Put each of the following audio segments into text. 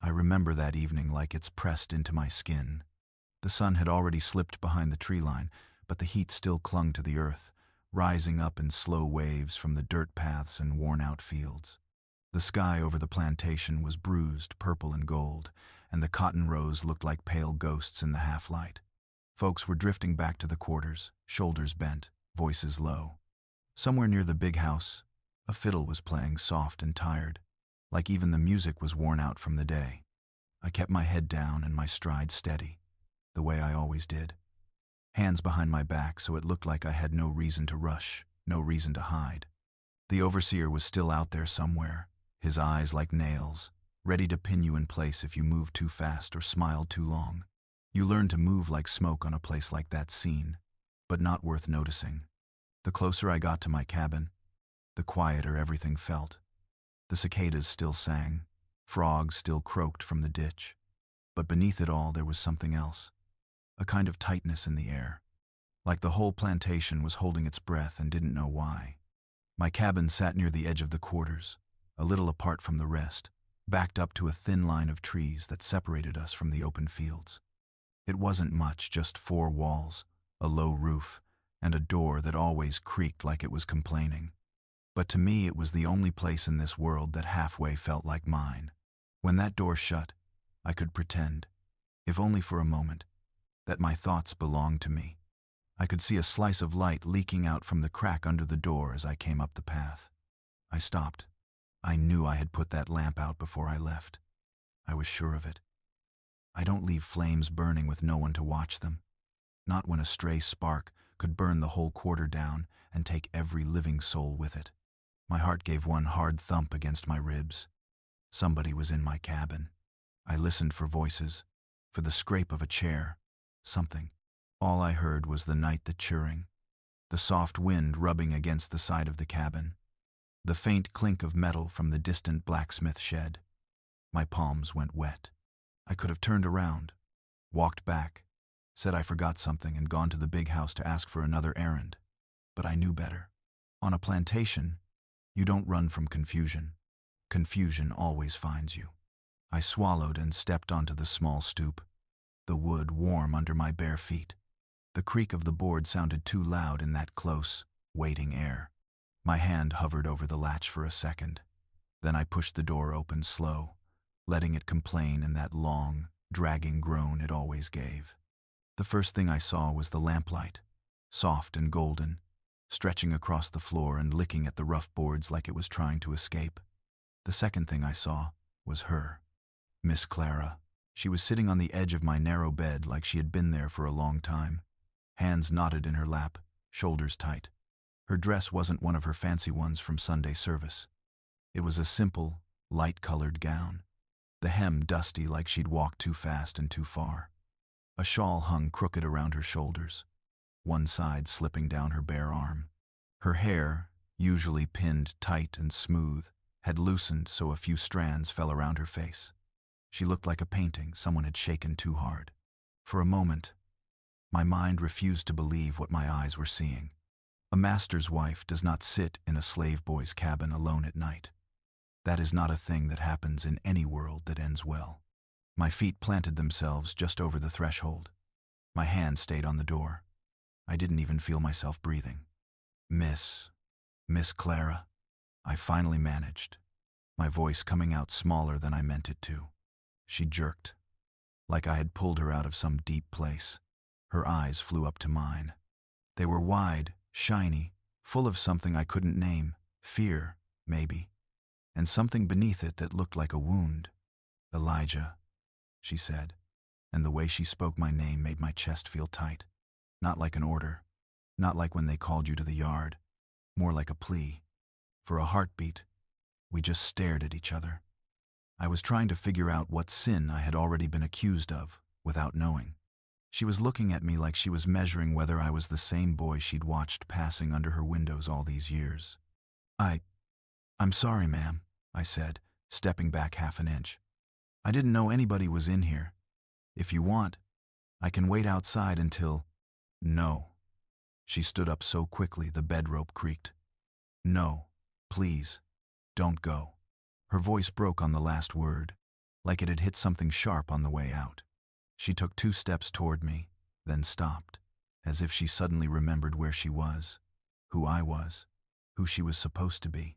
I remember that evening like it's pressed into my skin. The sun had already slipped behind the tree line, but the heat still clung to the earth, rising up in slow waves from the dirt paths and worn-out fields. The sky over the plantation was bruised purple and gold, and the cotton rows looked like pale ghosts in the half-light. Folks were drifting back to the quarters, shoulders bent, voices low. Somewhere near the big house, a fiddle was playing soft and tired, like even the music was worn out from the day. I kept my head down and my stride steady, the way I always did. Hands behind my back so it looked like I had no reason to rush, no reason to hide. The overseer was still out there somewhere, his eyes like nails, ready to pin you in place if you moved too fast or smiled too long. You learn to move like smoke on a place like that scene, but not worth noticing. The closer I got to my cabin, the quieter everything felt. The cicadas still sang, frogs still croaked from the ditch, but beneath it all there was something else, a kind of tightness in the air, like the whole plantation was holding its breath and didn't know why. My cabin sat near the edge of the quarters, a little apart from the rest, backed up to a thin line of trees that separated us from the open fields. It wasn't much, just 4 walls, a low roof, and a door that always creaked like it was complaining. But to me it was the only place in this world that halfway felt like mine. When that door shut, I could pretend, if only for a moment, that my thoughts belonged to me. I could see a slice of light leaking out from the crack under the door as I came up the path. I stopped. I knew I had put that lamp out before I left. I was sure of it. I don't leave flames burning with no one to watch them. Not when a stray spark could burn the whole quarter down and take every living soul with it. My heart gave one hard thump against my ribs. Somebody was in my cabin. I listened for voices, for the scrape of a chair, something. All I heard was the night churring, the soft wind rubbing against the side of the cabin, the faint clink of metal from the distant blacksmith shed. My palms went wet. I could have turned around, walked back, said I forgot something and gone to the big house to ask for another errand. But I knew better. On a plantation, you don't run from confusion. Confusion always finds you. I swallowed and stepped onto the small stoop, the wood warm under my bare feet. The creak of the board sounded too loud in that close, waiting air. My hand hovered over the latch for a second. Then I pushed the door open slow, letting it complain in that long, dragging groan it always gave. The first thing I saw was the lamplight, soft and golden, stretching across the floor and licking at the rough boards like it was trying to escape. The second thing I saw was her, Miss Clara. She was sitting on the edge of my narrow bed like she had been there for a long time, hands knotted in her lap, shoulders tight. Her dress wasn't one of her fancy ones from Sunday service. It was a simple, light-colored gown, the hem dusty like she'd walked too fast and too far. A shawl hung crooked around her shoulders, one side slipping down her bare arm. Her hair, usually pinned tight and smooth, had loosened so a few strands fell around her face. She looked like a painting someone had shaken too hard. For a moment, my mind refused to believe what my eyes were seeing. A master's wife does not sit in a slave boy's cabin alone at night. That is not a thing that happens in any world that ends well. My feet planted themselves just over the threshold. My hand stayed on the door. I didn't even feel myself breathing. Miss Clara, I finally managed, my voice coming out smaller than I meant it to. She jerked, like I had pulled her out of some deep place. Her eyes flew up to mine. They were wide, shiny, full of something I couldn't name, fear, maybe, and something beneath it that looked like a wound. Elijah, she said, and the way she spoke my name made my chest feel tight. Not like an order, not like when they called you to the yard, more like a plea. For a heartbeat, we just stared at each other. I was trying to figure out what sin I had already been accused of, without knowing. She was looking at me like she was measuring whether I was the same boy she'd watched passing under her windows all these years. I'm sorry, ma'am, I said, stepping back half an inch. I didn't know anybody was in here. If you want, I can wait outside until... No. She stood up so quickly the bedrope creaked. No, please, don't go. Her voice broke on the last word. like it had hit something sharp on the way out. She took 2 steps toward me, then stopped, as if she suddenly remembered where she was, who I was, who she was supposed to be.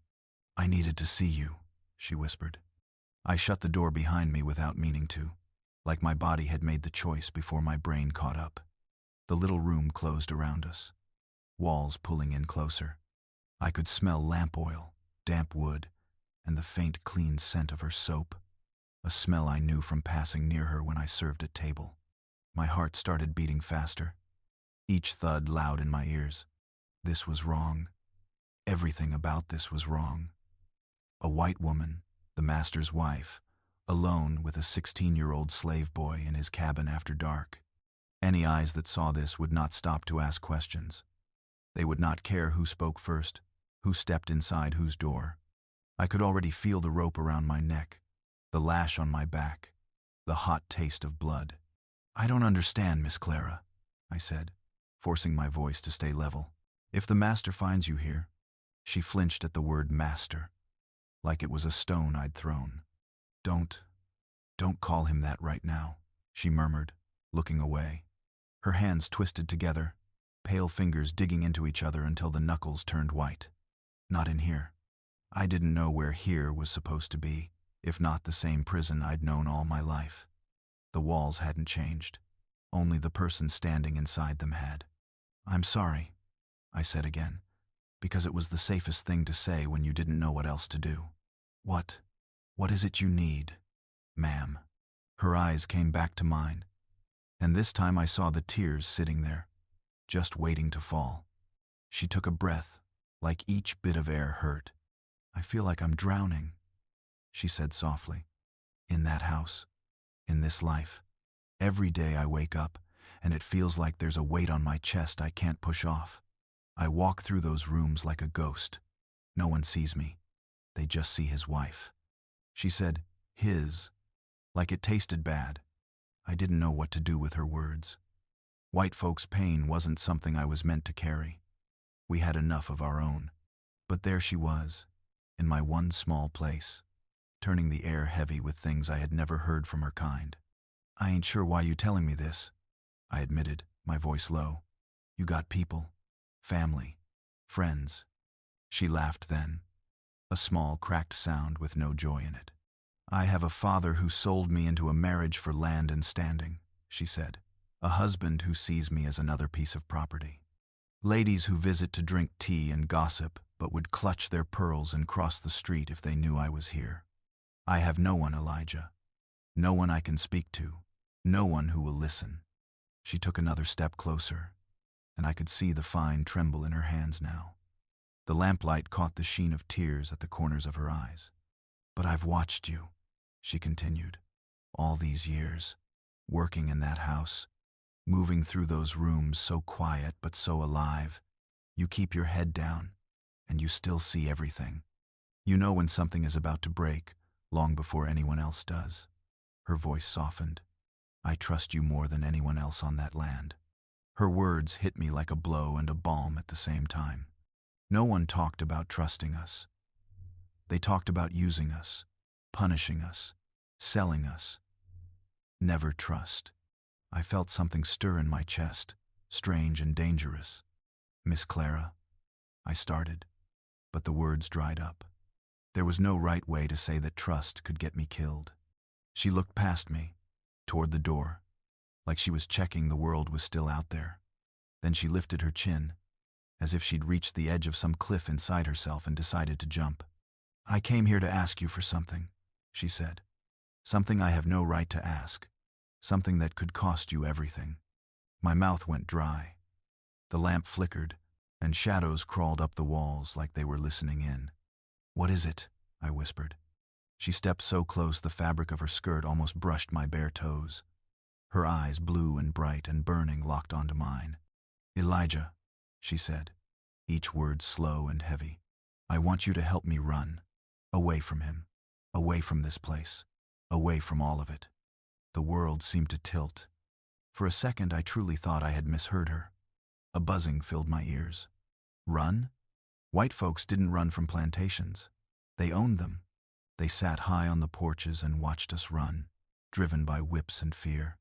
"I needed to see you," she whispered. I shut the door behind me without meaning to, like my body had made the choice before my brain caught up. The little room closed around us, walls pulling in closer. I could smell lamp oil, damp wood, and the faint, clean scent of her soap, a smell I knew from passing near her when I served at table. My heart started beating faster, each thud loud in my ears. This was wrong. Everything about this was wrong. A white woman, the master's wife, alone with a 16-year-old slave boy in his cabin after dark. Any eyes that saw this would not stop to ask questions. They would not care who spoke first, who stepped inside whose door. I could already feel the rope around my neck, the lash on my back, the hot taste of blood. "I don't understand, Miss Clara," I said, forcing my voice to stay level. "If the master finds you here—" She flinched at the word master, like it was a stone I'd thrown. Don't call him that right now," she murmured, looking away. Her hands twisted together, pale fingers digging into each other until the knuckles turned white. "Not in here." I didn't know where here was supposed to be, if not the same prison I'd known all my life. The walls hadn't changed. Only the person standing inside them had. "I'm sorry," I said again, because it was the safest thing to say when you didn't know what else to do. What is it you need, ma'am?" Her eyes came back to mine, and this time I saw the tears sitting there, just waiting to fall. She took a breath, like each bit of air hurt. "I feel like I'm drowning," she said softly. "In that house, in this life. Every day I wake up, and it feels like there's a weight on my chest I can't push off. I walk through those rooms like a ghost. No one sees me. They just see his wife." She said, "his," like it tasted bad. I didn't know what to do with her words. White folks' pain wasn't something I was meant to carry. We had enough of our own. But there she was, in my one small place, turning the air heavy with things I had never heard from her kind. "I ain't sure why you telling me this," I admitted, my voice low. "You got people, family, friends." She laughed then, a small, cracked sound with no joy in it. "I have a father who sold me into a marriage for land and standing," she said. "A husband who sees me as another piece of property. Ladies who visit to drink tea and gossip, but would clutch their pearls and cross the street if they knew I was here. I have no one, Elijah. No one I can speak to. No one who will listen." She took another step closer, and I could see the fine tremble in her hands now. The lamplight caught the sheen of tears at the corners of her eyes. "But I've watched you," she continued, "all these years, working in that house, moving through those rooms so quiet but so alive. You keep your head down, and you still see everything. You know when something is about to break, long before anyone else does." Her voice softened. "I trust you more than anyone else on that land." Her words hit me like a blow and a balm at the same time. No one talked about trusting us. They talked about using us, punishing us, selling us. Never trust. I felt something stir in my chest, strange and dangerous. "Miss Clara," I started, but the words dried up. There was no right way to say that trust could get me killed. She looked past me, toward the door, like she was checking the world was still out there. Then she lifted her chin, as if she'd reached the edge of some cliff inside herself and decided to jump. "I came here to ask you for something," she said. "Something I have no right to ask. Something that could cost you everything." My mouth went dry. The lamp flickered, and shadows crawled up the walls like they were listening in. "What is it?" I whispered. She stepped so close the fabric of her skirt almost brushed my bare toes. Her eyes, blue and bright and burning, locked onto mine. "Elijah," she said, each word slow and heavy. "I want you to help me run. Away from him. Away from this place. Away from all of it." The world seemed to tilt. For a second I truly thought I had misheard her. A buzzing filled my ears. Run? White folks didn't run from plantations. They owned them. They sat high on the porches and watched us run, driven by whips and fear.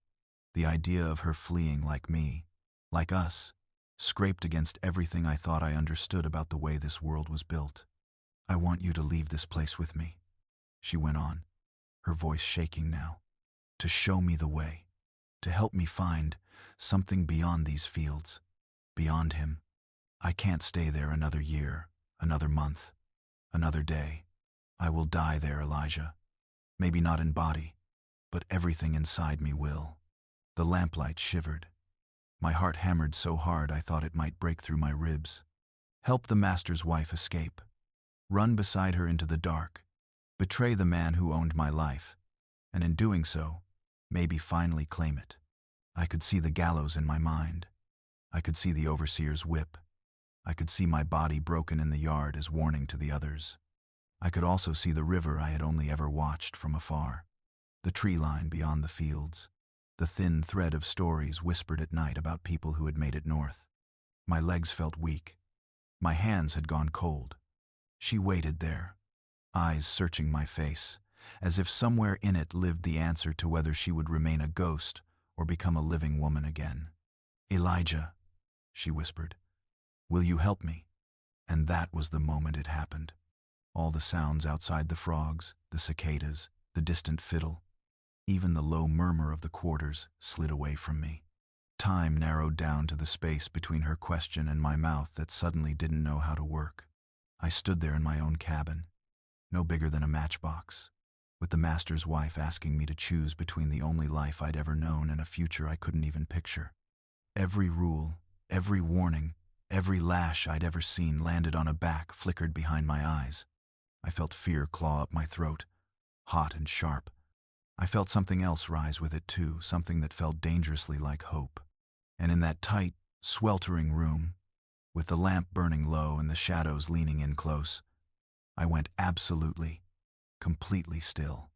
The idea of her fleeing like me, like us, scraped against everything I thought I understood about the way this world was built. "I want you to leave this place with me," she went on, her voice shaking now. "To show me the way, to help me find something beyond these fields, beyond him. I can't stay there another year, another month, another day. I will die there, Elijah. Maybe not in body, but everything inside me will." The lamplight shivered. My heart hammered so hard I thought it might break through my ribs. Help the master's wife escape. Run beside her into the dark. Betray the man who owned my life. And in doing so, maybe finally claim it. I could see the gallows in my mind. I could see the overseer's whip. I could see my body broken in the yard as warning to the others. I could also see the river I had only ever watched from afar, the tree line beyond the fields, the thin thread of stories whispered at night about people who had made it north. My legs felt weak. My hands had gone cold. She waited there, eyes searching my face, as if somewhere in it lived the answer to whether she would remain a ghost or become a living woman again. "Elijah," she whispered, "will you help me?" And that was the moment it happened. All the sounds outside, the frogs, the cicadas, the distant fiddle, even the low murmur of the quarters, slid away from me. Time narrowed down to the space between her question and my mouth that suddenly didn't know how to work. I stood there in my own cabin, no bigger than a matchbox, with the master's wife asking me to choose between the only life I'd ever known and a future I couldn't even picture. Every rule, every warning, every lash I'd ever seen landed on a back flickered behind my eyes. I felt fear claw up my throat, hot and sharp. I felt something else rise with it too, something that felt dangerously like hope. And in that tight, sweltering room, with the lamp burning low and the shadows leaning in close, I went absolutely, completely still.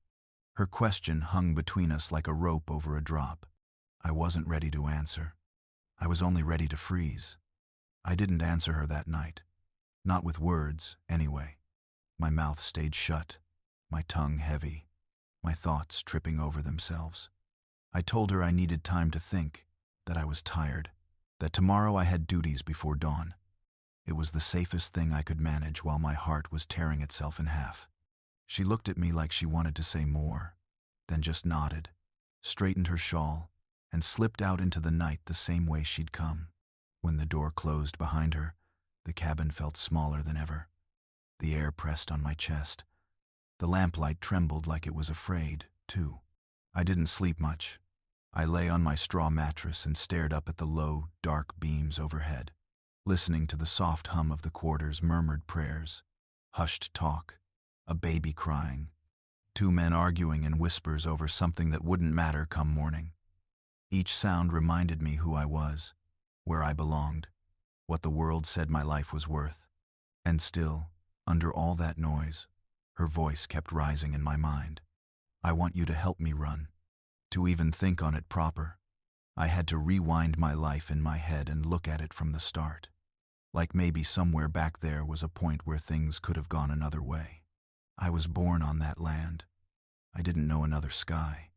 Her question hung between us like a rope over a drop. I wasn't ready to answer. I was only ready to freeze. I didn't answer her that night. Not with words, anyway. My mouth stayed shut, my tongue heavy, my thoughts tripping over themselves. I told her I needed time to think, that I was tired, that tomorrow I had duties before dawn. It was the safest thing I could manage while my heart was tearing itself in half. She looked at me like she wanted to say more, then just nodded, straightened her shawl, and slipped out into the night the same way she'd come. When the door closed behind her, the cabin felt smaller than ever. The air pressed on my chest. The lamplight trembled like it was afraid, too. I didn't sleep much. I lay on my straw mattress and stared up at the low, dark beams overhead, listening to the soft hum of the quarters' murmured prayers, hushed talk, a baby crying, two men arguing in whispers over something that wouldn't matter come morning. Each sound reminded me who I was, where I belonged, what the world said my life was worth. And still, under all that noise, her voice kept rising in my mind. "I want you to help me run." To even think on it proper, I had to rewind my life in my head and look at it from the start. Like maybe somewhere back there was a point where things could have gone another way. I was born on that land. I didn't know another sky.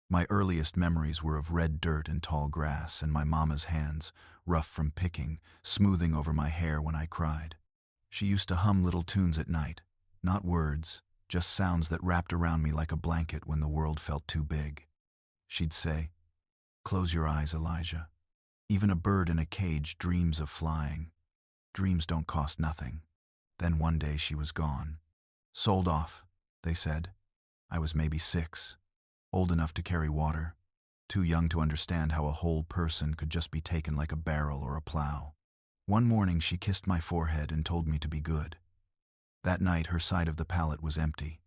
My earliest memories were of red dirt and tall grass and my mama's hands, rough from picking, smoothing over my hair when I cried. She used to hum little tunes at night, not words, just sounds that wrapped around me like a blanket when the world felt too big. She'd say, "Close your eyes, Elijah. Even a bird in a cage dreams of flying. Dreams don't cost nothing." Then one day she was gone. Sold off, they said. I was maybe 6, old enough to carry water, too young to understand how a whole person could just be taken like a barrel or a plow. One morning she kissed my forehead and told me to be good. That night her side of the pallet was empty.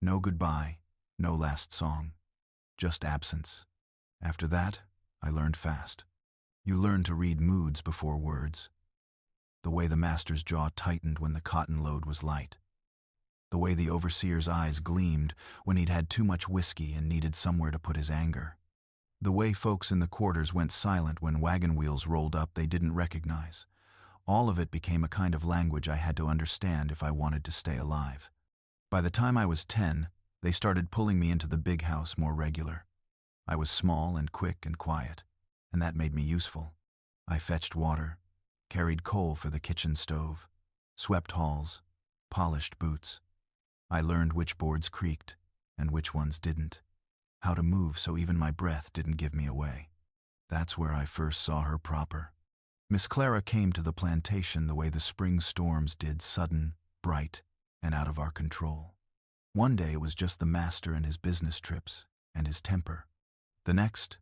No goodbye, no last song, just absence. After that, I learned fast. You learn to read moods before words. The way the master's jaw tightened when the cotton load was light. The way the overseer's eyes gleamed when he'd had too much whiskey and needed somewhere to put his anger. The way folks in the quarters went silent when wagon wheels rolled up they didn't recognize. All of it became a kind of language I had to understand if I wanted to stay alive. By the time I was 10, they started pulling me into the big house more regular. I was small and quick and quiet, and that made me useful. I fetched water, carried coal for the kitchen stove, swept halls, polished boots. I learned which boards creaked and which ones didn't, how to move so even my breath didn't give me away. That's where I first saw her proper. Miss Clara came to the plantation the way the spring storms did, sudden, bright, and out of our control. One day it was just the master and his business trips and his temper. The next,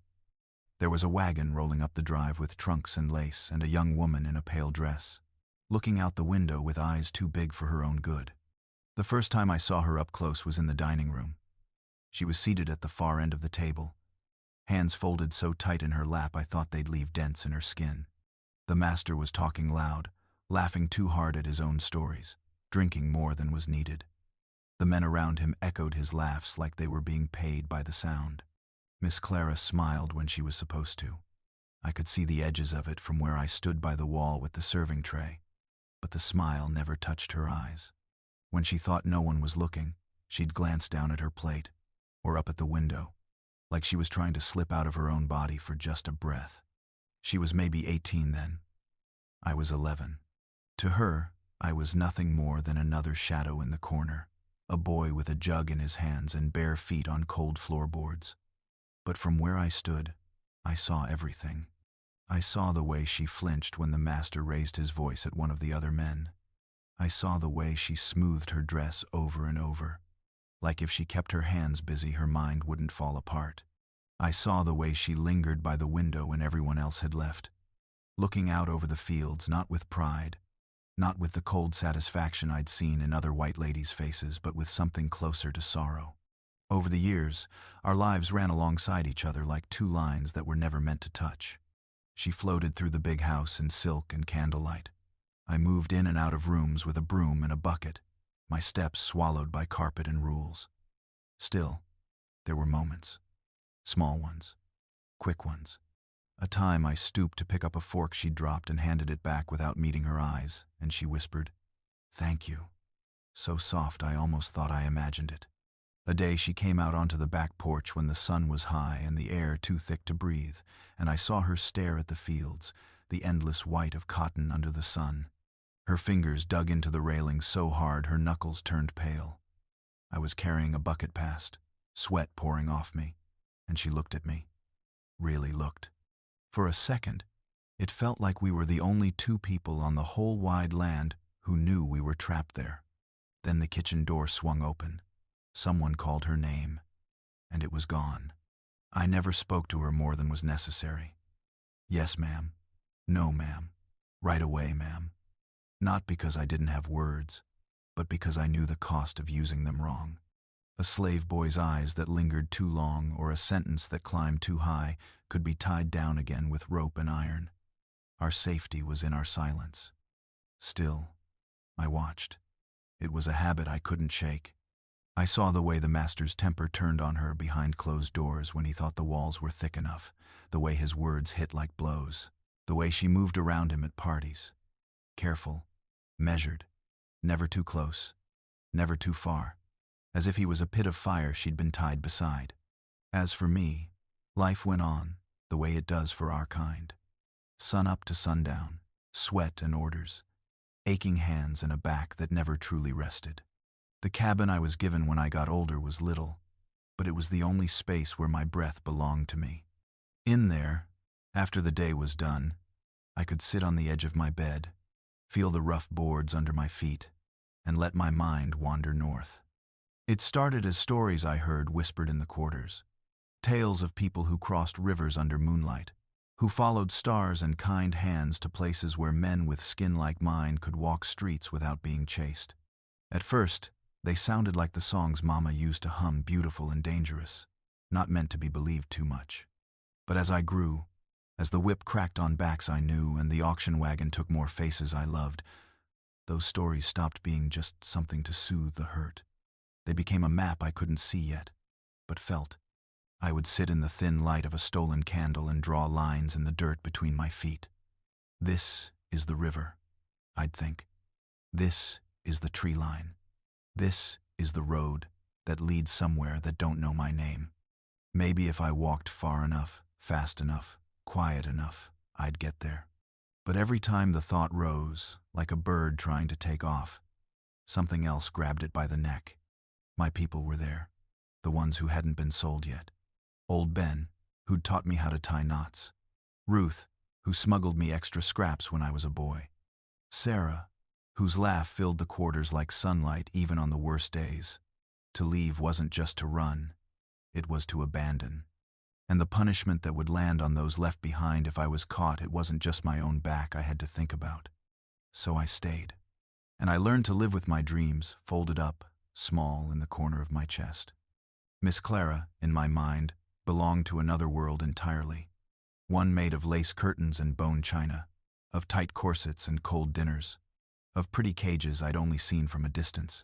there was a wagon rolling up the drive with trunks and lace and a young woman in a pale dress, looking out the window with eyes too big for her own good. The first time I saw her up close was in the dining room. She was seated at the far end of the table, hands folded so tight in her lap I thought they'd leave dents in her skin. The master was talking loud, laughing too hard at his own stories, drinking more than was needed. The men around him echoed his laughs like they were being paid by the sound. Miss Clara smiled when she was supposed to. I could see the edges of it from where I stood by the wall with the serving tray, but the smile never touched her eyes. When she thought no one was looking, she'd glance down at her plate, or up at the window, like she was trying to slip out of her own body for just a breath. She was maybe 18 then. I was 11. To her, I was nothing more than another shadow in the corner, a boy with a jug in his hands and bare feet on cold floorboards. But from where I stood, I saw everything. I saw the way she flinched when the master raised his voice at one of the other men. I saw the way she smoothed her dress over and over, like if she kept her hands busy her mind wouldn't fall apart. I saw the way she lingered by the window when everyone else had left, looking out over the fields, not with pride, not with the cold satisfaction I'd seen in other white ladies' faces, but with something closer to sorrow. Over the years, our lives ran alongside each other like two lines that were never meant to touch. She floated through the big house in silk and candlelight. I moved in and out of rooms with a broom and a bucket, my steps swallowed by carpet and rules. Still, there were moments. Small ones. Quick ones. A time I stooped to pick up a fork she'd dropped and handed it back without meeting her eyes, and she whispered, "Thank you." So soft I almost thought I imagined it. A day she came out onto the back porch when the sun was high and the air too thick to breathe, and I saw her stare at the fields, the endless white of cotton under the sun. Her fingers dug into the railing so hard her knuckles turned pale. I was carrying a bucket past, sweat pouring off me, and she looked at me. Really looked. For a second, it felt like we were the only two people on the whole wide land who knew we were trapped there. Then the kitchen door swung open. Someone called her name, and it was gone. I never spoke to her more than was necessary. Yes, ma'am. No, ma'am. Right away, ma'am. Not because I didn't have words, but because I knew the cost of using them wrong. A slave boy's eyes that lingered too long or a sentence that climbed too high could be tied down again with rope and iron. Our safety was in our silence. Still, I watched. It was a habit I couldn't shake. I saw the way the master's temper turned on her behind closed doors when he thought the walls were thick enough, the way his words hit like blows, the way she moved around him at parties. Careful, measured, never too close, never too far, as if he was a pit of fire she'd been tied beside. As for me, life went on, the way it does for our kind. Sun up to sundown, sweat and orders, aching hands and a back that never truly rested. The cabin I was given when I got older was little, but it was the only space where my breath belonged to me. In there, after the day was done, I could sit on the edge of my bed, feel the rough boards under my feet, and let my mind wander north. It started as stories I heard whispered in the quarters, tales of people who crossed rivers under moonlight, who followed stars and kind hands to places where men with skin like mine could walk streets without being chased. At first, they sounded like the songs Mama used to hum, beautiful and dangerous, not meant to be believed too much. But as I grew, as the whip cracked on backs I knew and the auction wagon took more faces I loved, those stories stopped being just something to soothe the hurt. They became a map I couldn't see yet, but felt. I would sit in the thin light of a stolen candle and draw lines in the dirt between my feet. This is the river, I'd think. This is the tree line. This is the road that leads somewhere that don't know my name. Maybe if I walked far enough, fast enough, quiet enough, I'd get there. But every time the thought rose, like a bird trying to take off, something else grabbed it by the neck. My people were there, the ones who hadn't been sold yet. Old Ben, who'd taught me how to tie knots. Ruth, who smuggled me extra scraps when I was a boy. Sarah, whose laugh filled the quarters like sunlight even on the worst days. To leave wasn't just to run, it was to abandon. And the punishment that would land on those left behind if I was caught, it wasn't just my own back I had to think about. So I stayed. And I learned to live with my dreams, folded up, small in the corner of my chest. Miss Clara, in my mind, belonged to another world entirely. One made of lace curtains and bone china, of tight corsets and cold dinners, of pretty cages I'd only seen from a distance.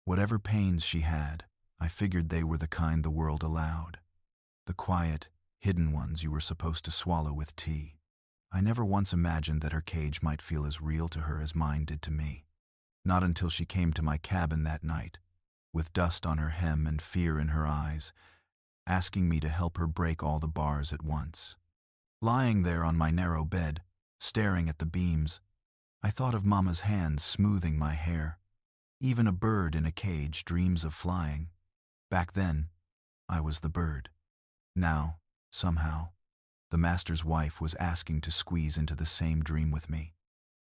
Whatever pains she had, I figured they were the kind the world allowed. The quiet, hidden ones you were supposed to swallow with tea. I never once imagined that her cage might feel as real to her as mine did to me. Not until she came to my cabin that night, with dust on her hem and fear in her eyes, asking me to help her break all the bars at once. Lying there on my narrow bed, staring at the beams, I thought of Mama's hands smoothing my hair. Even a bird in a cage dreams of flying. Back then, I was the bird. Now, somehow, the master's wife was asking to squeeze into the same dream with me,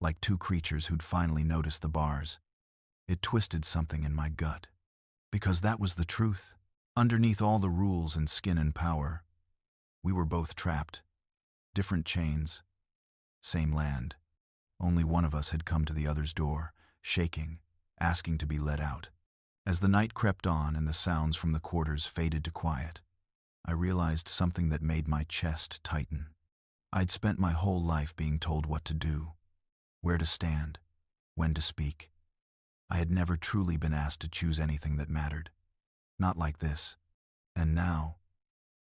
like two creatures who'd finally noticed the bars. It twisted something in my gut. Because that was the truth. Underneath all the rules and skin and power, we were both trapped. Different chains, same land. Only one of us had come to the other's door, shaking, asking to be let out. As the night crept on and the sounds from the quarters faded to quiet, I realized something that made my chest tighten. I'd spent my whole life being told what to do, where to stand, when to speak. I had never truly been asked to choose anything that mattered. Not like this. And now,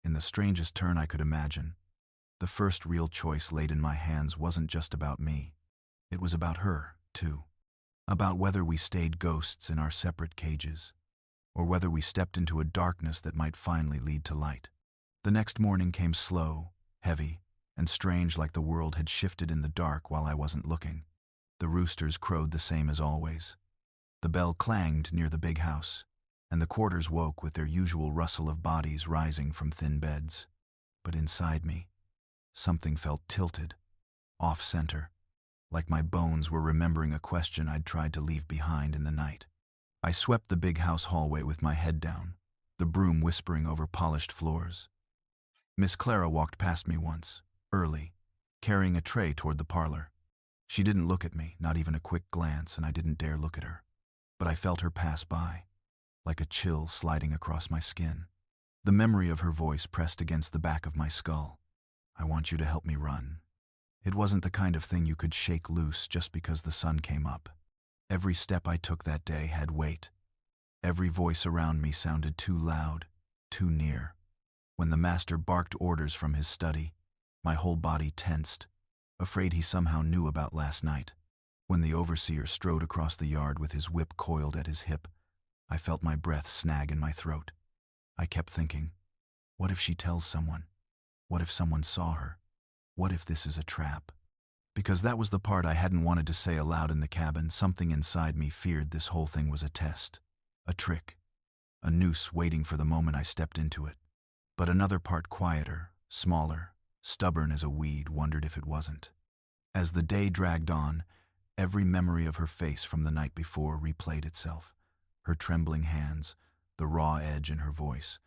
in the strangest turn I could imagine, the first real choice laid in my hands wasn't just about me. It was about her, too. About whether we stayed ghosts in our separate cages, or whether we stepped into a darkness that might finally lead to light. The next morning came slow, heavy, and strange, like the world had shifted in the dark while I wasn't looking. The roosters crowed the same as always. The bell clanged near the big house, and the quarters woke with their usual rustle of bodies rising from thin beds. But inside me, something felt tilted, off-center, like my bones were remembering a question I'd tried to leave behind in the night. I swept the big house hallway with my head down, the broom whispering over polished floors. Miss Clara walked past me once, early, carrying a tray toward the parlor. She didn't look at me, not even a quick glance, and I didn't dare look at her. But I felt her pass by, like a chill sliding across my skin. The memory of her voice pressed against the back of my skull. "I want you to help me run." It wasn't the kind of thing you could shake loose just because the sun came up. Every step I took that day had weight. Every voice around me sounded too loud, too near. When the master barked orders from his study, my whole body tensed, afraid he somehow knew about last night. When the overseer strode across the yard with his whip coiled at his hip, I felt my breath snag in my throat. I kept thinking, what if she tells someone? What if someone saw her? What if this is a trap? Because that was the part I hadn't wanted to say aloud in the cabin. Something inside me feared this whole thing was a test, a trick, a noose waiting for the moment I stepped into it. But another part, quieter, smaller, stubborn as a weed, wondered if it wasn't. As the day dragged on, every memory of her face from the night before replayed itself. Her trembling hands, the raw edge in her voice,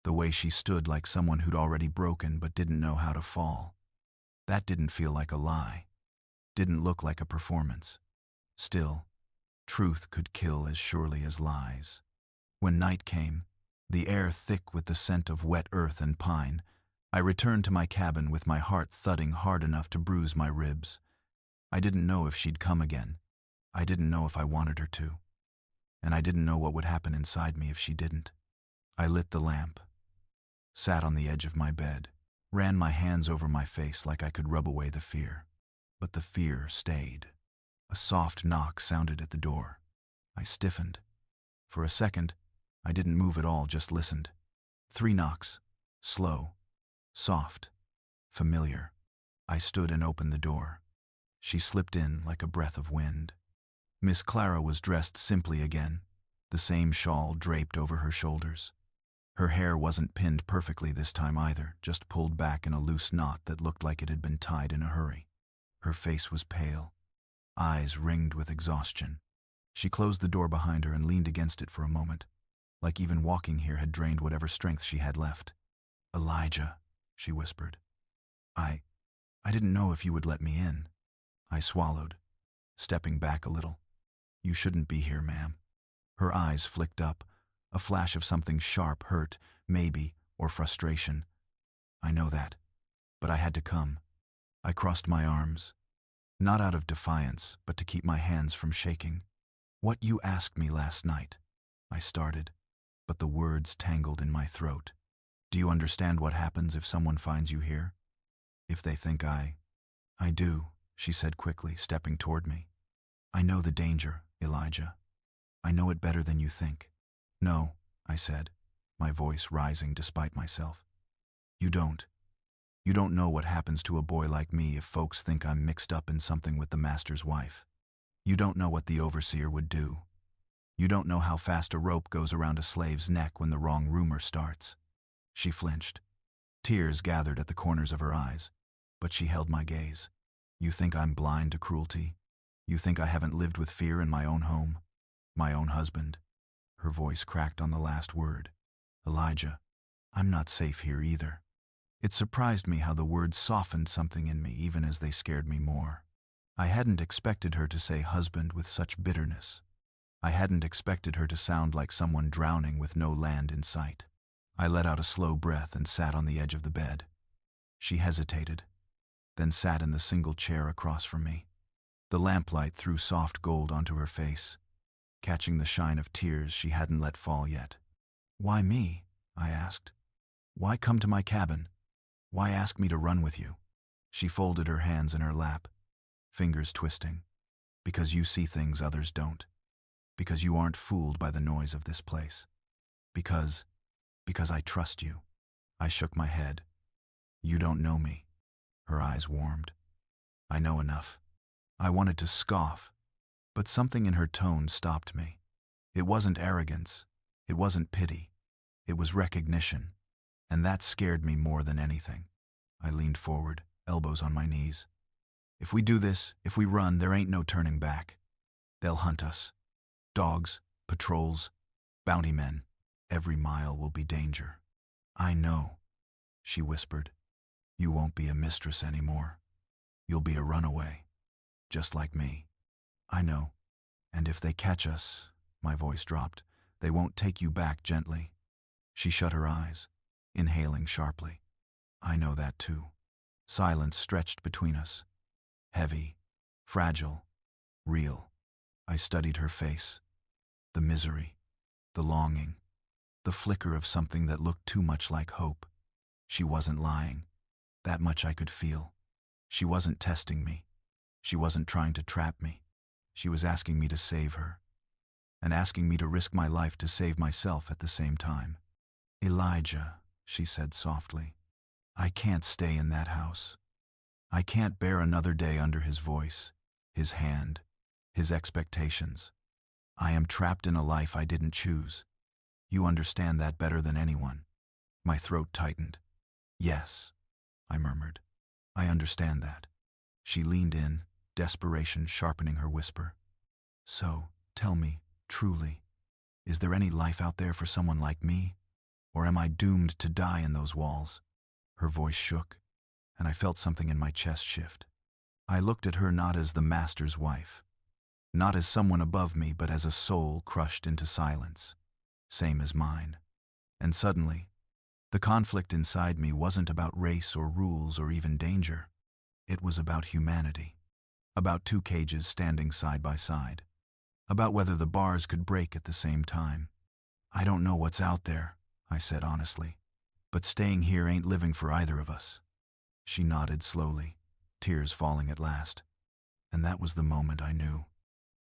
the way she stood like someone who'd already broken but didn't know how to fall. That didn't feel like a lie, didn't look like a performance. Still, truth could kill as surely as lies. When night came, the air thick with the scent of wet earth and pine, I returned to my cabin with my heart thudding hard enough to bruise my ribs. I didn't know if she'd come again. I didn't know if I wanted her to. And I didn't know what would happen inside me if she didn't. I lit the lamp, sat on the edge of my bed, ran my hands over my face like I could rub away the fear. But the fear stayed. A soft knock sounded at the door. I stiffened. For a second, I didn't move at all, just listened. 3 knocks. Slow. Soft. Familiar. I stood and opened the door. She slipped in like a breath of wind. Miss Clara was dressed simply again, the same shawl draped over her shoulders. Her hair wasn't pinned perfectly this time either, just pulled back in a loose knot that looked like it had been tied in a hurry. Her face was pale, eyes ringed with exhaustion. She closed the door behind her and leaned against it for a moment, like even walking here had drained whatever strength she had left. "Elijah," she whispered. I didn't know if you would let me in." I swallowed, stepping back a little. "You shouldn't be here, ma'am." Her eyes flicked up, a flash of something sharp, hurt, maybe, or frustration. "I know that, but I had to come." I crossed my arms, not out of defiance, but to keep my hands from shaking. "What you asked me last night," I started, but the words tangled in my throat. "Do you understand what happens if someone finds you here? If they think I do," she said quickly, stepping toward me. "I know the danger, Elijah. I know it better than you think." "No," I said, my voice rising despite myself. You don't know what happens to a boy like me if folks think I'm mixed up in something with the master's wife. You don't know what the overseer would do. You don't know how fast a rope goes around a slave's neck when the wrong rumor starts." She flinched. Tears gathered at the corners of her eyes, but she held my gaze. "You think I'm blind to cruelty? You think I haven't lived with fear in my own home? My own husband?" Her voice cracked on the last word. "Elijah, I'm not safe here either." It surprised me how the words softened something in me even as they scared me more. I hadn't expected her to say husband with such bitterness. I hadn't expected her to sound like someone drowning with no land in sight. I let out a slow breath and sat on the edge of the bed. She hesitated, then sat in the single chair across from me. The lamplight threw soft gold onto her face, catching the shine of tears she hadn't let fall yet. "Why me?" I asked. "Why come to my cabin? Why ask me to run with you?" She folded her hands in her lap, fingers twisting. "Because you see things others don't. Because you aren't fooled by the noise of this place. Because I trust you." I shook my head. "You don't know me." Her eyes warmed. "I know enough." I wanted to scoff, but something in her tone stopped me. It wasn't arrogance. It wasn't pity. It was recognition, and that scared me more than anything. I leaned forward, elbows on my knees. "If we do this, if we run, there ain't no turning back. They'll hunt us. Dogs, patrols, bounty men. Every mile will be danger." "I know," she whispered. "You won't be a mistress anymore. You'll be a runaway, just like me." "I know. And if they catch us," my voice dropped, "they won't take you back gently." She shut her eyes, inhaling sharply. "I know that too." Silence stretched between us. Heavy, fragile, real. I studied her face. The misery, the longing, the flicker of something that looked too much like hope. She wasn't lying. That much I could feel. She wasn't testing me. She wasn't trying to trap me. She was asking me to save her, and asking me to risk my life to save myself at the same time. "Elijah," she said softly, "I can't stay in that house. I can't bear another day under his voice, his hand, his expectations. I am trapped in a life I didn't choose. You understand that better than anyone." My throat tightened. "Yes," I murmured. "I understand that." She leaned in, desperation sharpening her whisper. "So, tell me, truly, is there any life out there for someone like me? Or am I doomed to die in those walls?" Her voice shook, and I felt something in my chest shift. I looked at her not as the master's wife, not as someone above me, but as a soul crushed into silence, same as mine. And suddenly, the conflict inside me wasn't about race or rules or even danger. It was about humanity, about two cages standing side by side, about whether the bars could break at the same time. "I don't know what's out there," I said honestly, "but staying here ain't living for either of us." She nodded slowly, tears falling at last. And that was the moment I knew.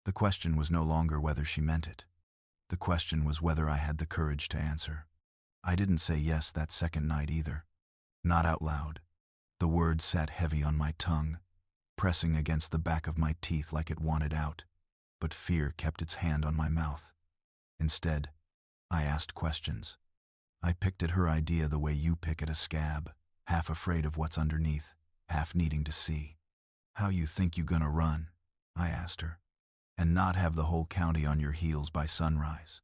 The question was no longer whether she meant it. The question was whether I had the courage to answer. I didn't say yes that second night either. Not out loud. The words sat heavy on my tongue, pressing against the back of my teeth like it wanted out, but fear kept its hand on my mouth. Instead, I asked questions. I picked at her idea the way you pick at a scab, half afraid of what's underneath, half needing to see. How you think you gonna run? I asked her. And not have the whole county on your heels by sunrise.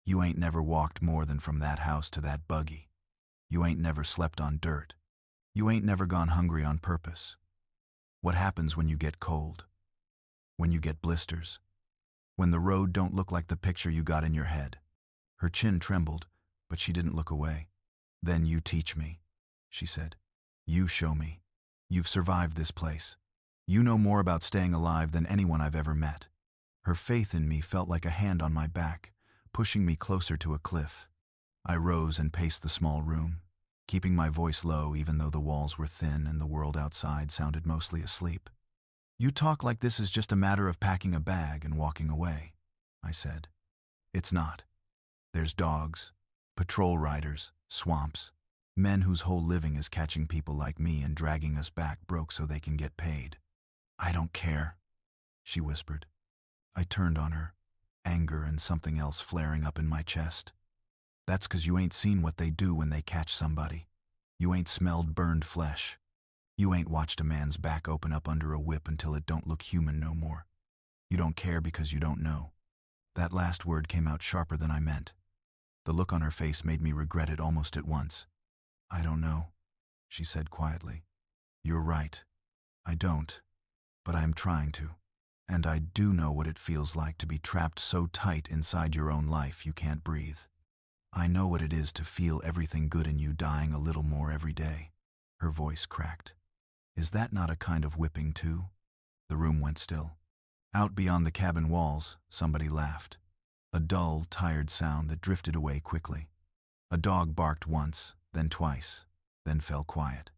You ain't never walked more than from that house to that buggy. You ain't never slept on dirt. You ain't never gone hungry on purpose. What happens when you get cold? When you get blisters? When the road don't look like the picture you got in your head? Her chin trembled, but she didn't look away. Then you teach me, she said. You show me. You've survived this place. You know more about staying alive than anyone I've ever met. Her faith in me felt like a hand on my back, pushing me closer to a cliff. I rose and paced the small room, keeping my voice low even though the walls were thin and the world outside sounded mostly asleep. You talk like this is just a matter of packing a bag and walking away, I said. It's not. There's dogs, patrol riders, swamps, men whose whole living is catching people like me and dragging us back broke so they can get paid. I don't care, she whispered. I turned on her, anger and something else flaring up in my chest. That's 'cause you ain't seen what they do when they catch somebody. You ain't smelled burned flesh. You ain't watched a man's back open up under a whip until it don't look human no more. You don't care because you don't know. That last word came out sharper than I meant. The look on her face made me regret it almost at once. I don't know, she said quietly. You're right. I don't. But I am trying to. And I do know what it feels like to be trapped so tight inside your own life you can't breathe. I know what it is to feel everything good in you dying a little more every day. Her voice cracked. Is that not a kind of whipping too? The room went still. Out beyond the cabin walls, somebody laughed. A dull, tired sound that drifted away quickly. A dog barked once, then twice, then fell quiet.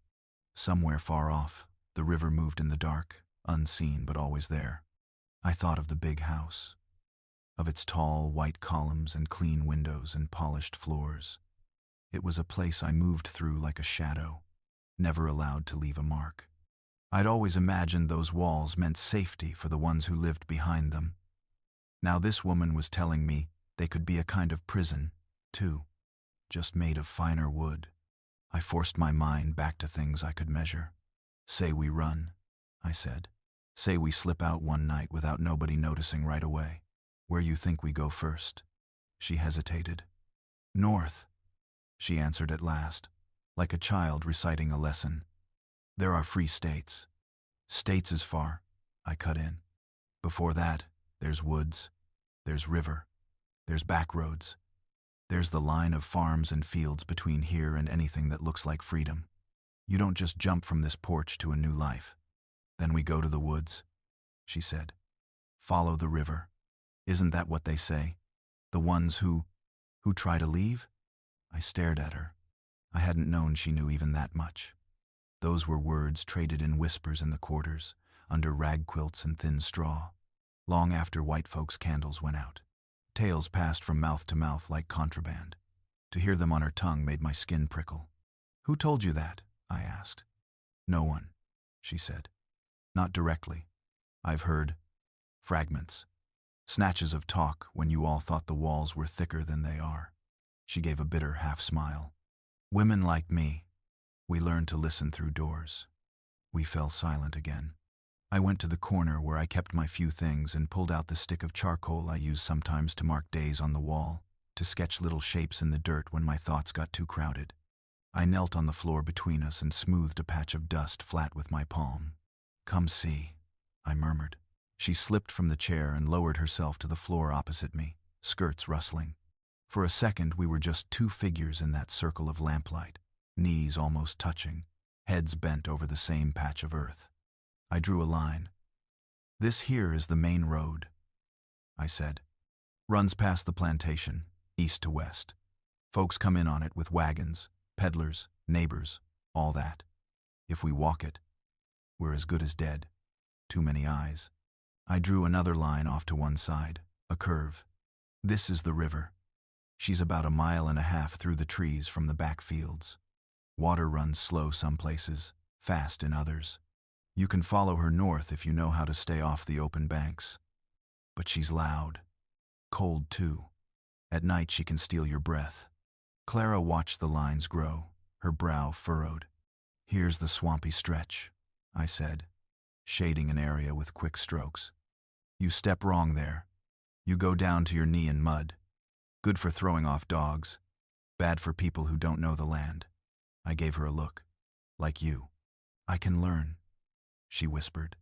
Somewhere far off, the river moved in the dark, unseen but always there. I thought of the big house, of its tall, white columns and clean windows and polished floors. It was a place I moved through like a shadow, never allowed to leave a mark. I'd always imagined those walls meant safety for the ones who lived behind them. Now this woman was telling me they could be a kind of prison, too, just made of finer wood. I forced my mind back to things I could measure. Say we run, I said. Say we slip out one night without nobody noticing right away. Where you think we go first? She hesitated. North, she answered at last, like a child reciting a lesson. There are free states. States is far, I cut in. Before that, there's woods, there's river, there's back roads. There's the line of farms and fields between here and anything that looks like freedom. You don't just jump from this porch to a new life. Then we go to the woods, she said. Follow the river. Isn't that what they say? The ones who try to leave? I stared at her. I hadn't known she knew even that much. Those were words traded in whispers in the quarters, under rag quilts and thin straw, long after white folks' candles went out. Tales passed from mouth to mouth like contraband. To hear them on her tongue made my skin prickle. Who told you that? I asked. No one, she said. Not directly. I've heard fragments, snatches of talk when you all thought the walls were thicker than they are. She gave a bitter half-smile. Women like me, we learn to listen through doors. We fell silent again. I went to the corner where I kept my few things and pulled out the stick of charcoal I used sometimes to mark days on the wall, to sketch little shapes in the dirt when my thoughts got too crowded. I knelt on the floor between us and smoothed a patch of dust flat with my palm. Come see, I murmured. She slipped from the chair and lowered herself to the floor opposite me, skirts rustling. For a second we were just two figures in that circle of lamplight, knees almost touching, heads bent over the same patch of earth. I drew a line. This here is the main road, I said. Runs past the plantation, east to west. Folks come in on it with wagons, peddlers, neighbors, all that. If we walk it, we're as good as dead. Too many eyes. I drew another line off to one side, a curve. This is the river. She's about 1.5 miles through the trees from the back fields. Water runs slow some places, fast in others. You can follow her north if you know how to stay off the open banks. But she's loud. Cold, too. At night she can steal your breath. Clara watched the lines grow, her brow furrowed. Here's the swampy stretch, I said, shading an area with quick strokes. You step wrong there. You go down to your knee in mud. Good for throwing off dogs. Bad for people who don't know the land. I gave her a look. Like you. I can learn, she whispered.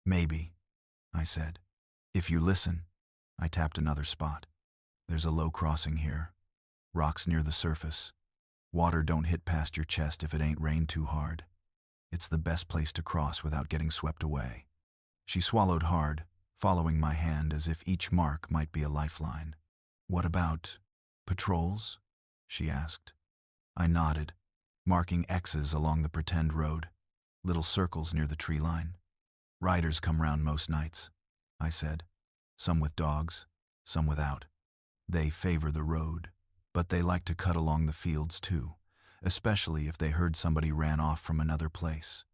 Maybe, I said. If you listen. I tapped another spot. There's a low crossing here. Rocks near the surface. Water don't hit past your chest if it ain't rained too hard. It's the best place to cross without getting swept away. She swallowed hard, following my hand as if each mark might be a lifeline. What about patrols? She asked. I nodded, marking X's along the pretend road, little circles near the tree line. Riders come round most nights, I said. Some with dogs, some without. They favor the road, but they like to cut along the fields too, especially if they heard somebody ran off from another place.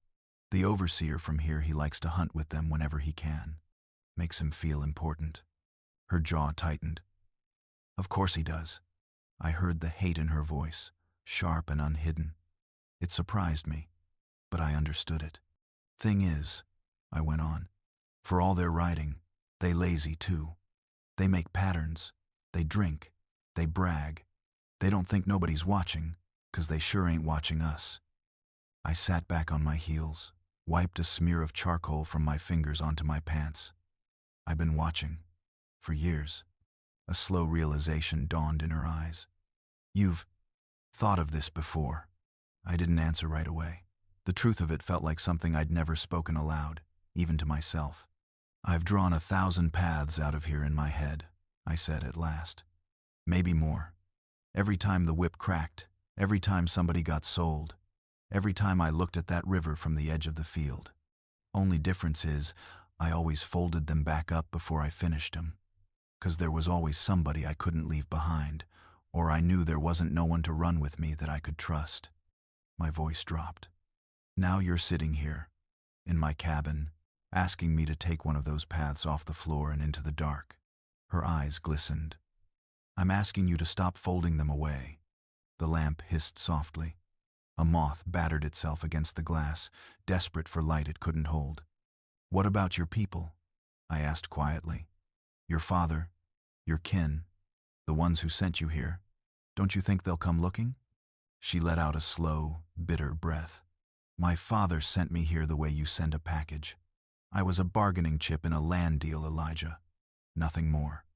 The overseer from here, he likes to hunt with them whenever he can. Makes him feel important. Her jaw tightened. Of course he does. I heard the hate in her voice, sharp and unhidden. It surprised me, but I understood it. Thing is, I went on, for all their riding, they lazy too. They make patterns. They drink. They brag. They don't think nobody's watching, 'cause they sure ain't watching us. I sat back on my heels, wiped a smear of charcoal from my fingers onto my pants. I've been watching. For years. A slow realization dawned in her eyes. You've thought of this before. I didn't answer right away. The truth of it felt like something I'd never spoken aloud, even to myself. I've drawn 1,000 paths out of here in my head, I said at last. Maybe more. Every time the whip cracked, every time somebody got sold, every time I looked at that river from the edge of the field. Only difference is, I always folded them back up before I finished them. 'Cause there was always somebody I couldn't leave behind, or I knew there wasn't no one to run with me that I could trust. My voice dropped. Now you're sitting here, in my cabin, asking me to take one of those paths off the floor and into the dark. Her eyes glistened. I'm asking you to stop folding them away. The lamp hissed softly. A moth battered itself against the glass, desperate for light it couldn't hold. What about your people? I asked quietly. Your father, your kin, the ones who sent you here. Don't you think they'll come looking? She let out a slow, bitter breath. My father sent me here the way you send a package. I was a bargaining chip in a land deal, Elijah. Nothing more.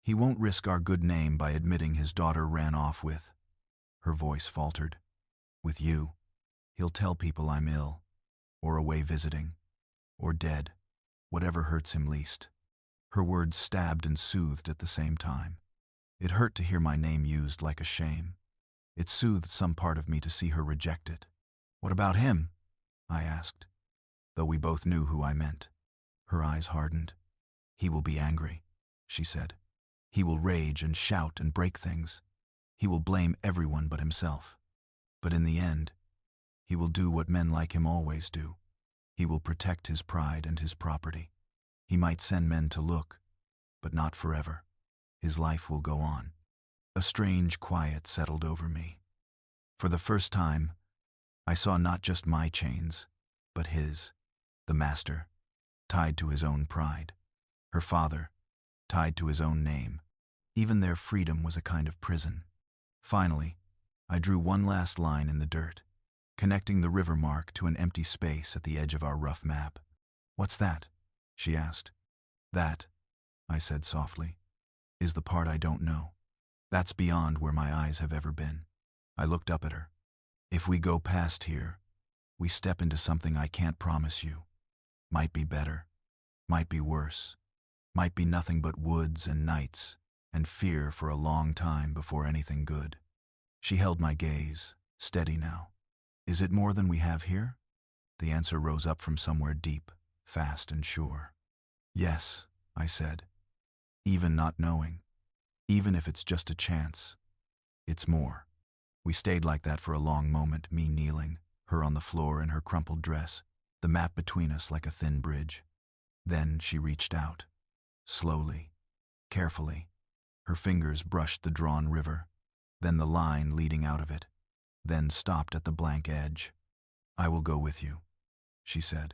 He won't risk our good name by admitting his daughter ran off with. Her voice faltered. With you. He'll tell people I'm ill, or away visiting, or dead, whatever hurts him least. Her words stabbed and soothed at the same time. It hurt to hear my name used like a shame. It soothed some part of me to see her reject it. What about him? I asked, though we both knew who I meant. Her eyes hardened. He will be angry, she said. He will rage and shout and break things. He will blame everyone but himself. But in the end, he will do what men like him always do. He will protect his pride and his property. He might send men to look, but not forever. His life will go on. A strange quiet settled over me. For the first time, I saw not just my chains, but his, the master, tied to his own pride. Her father, tied to his own name. Even their freedom was a kind of prison. Finally, I drew one last line in the dirt, connecting the river mark to an empty space at the edge of our rough map. What's that? She asked. That, I said softly, is the part I don't know. That's beyond where my eyes have ever been. I looked up at her. If we go past here, we step into something I can't promise you. Might be better, might be worse, might be nothing but woods and nights and fear for a long time before anything good. She held my gaze, steady now. Is it more than we have here? The answer rose up from somewhere deep, fast and sure. Yes, I said, even not knowing. Even if it's just a chance, it's more. We stayed like that for a long moment, me kneeling, her on the floor in her crumpled dress, the map between us like a thin bridge. Then she reached out. Slowly, carefully. Her fingers brushed the drawn river, then the line leading out of it, then stopped at the blank edge. "I will go with you," she said.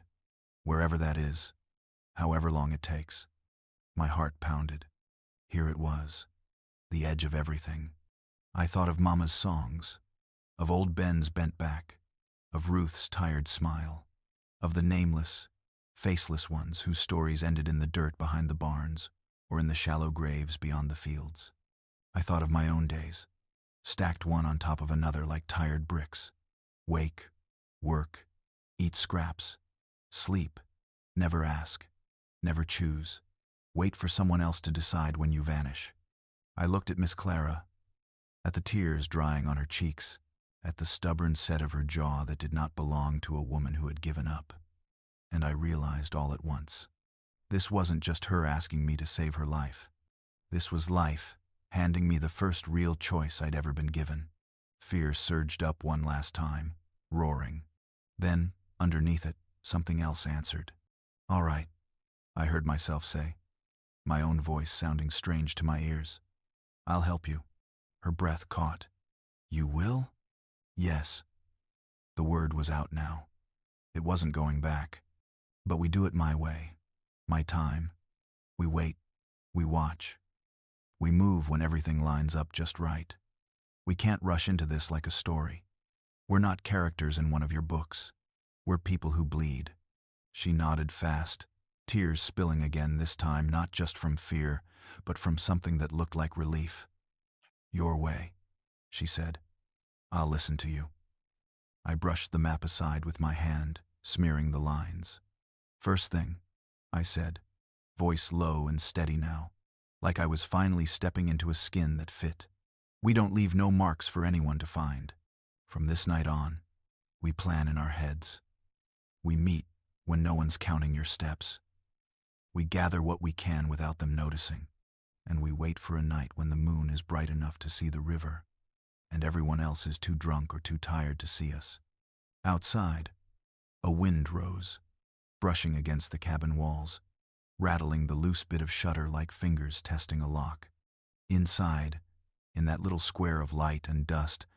"Wherever that is, however long it takes." My heart pounded. Here it was, the edge of everything. I thought of Mama's songs, of old Ben's bent back, of Ruth's tired smile, of the nameless, faceless ones whose stories ended in the dirt behind the barns or in the shallow graves beyond the fields. I thought of my own days, stacked one on top of another like tired bricks. Wake, work, eat scraps, sleep, never ask, never choose, wait for someone else to decide when you vanish. I looked at Miss Clara, at the tears drying on her cheeks, at the stubborn set of her jaw that did not belong to a woman who had given up. And I realized all at once. This wasn't just her asking me to save her life. This was life, handing me the first real choice I'd ever been given. Fear surged up one last time, roaring. Then, underneath it, something else answered. "All right," I heard myself say, my own voice sounding strange to my ears. "I'll help you." Her breath caught. "You will?" "Yes." The word was out now. It wasn't going back. But we do it my way, my time. We wait, we watch. We move when everything lines up just right. We can't rush into this like a story. We're not characters in one of your books. We're people who bleed. She nodded fast, tears spilling again, this time not just from fear, but from something that looked like relief. "Your way," she said. "I'll listen to you." I brushed the map aside with my hand, smearing the lines. "First thing," I said, voice low and steady now, like I was finally stepping into a skin that fit. "We don't leave no marks for anyone to find. From this night on, we plan in our heads. We meet when no one's counting your steps. We gather what we can without them noticing, and we wait for a night when the moon is bright enough to see the river, and everyone else is too drunk or too tired to see us." Outside, a wind rose, brushing against the cabin walls, rattling the loose bit of shutter like fingers testing a lock. Inside, in that little square of light and dust,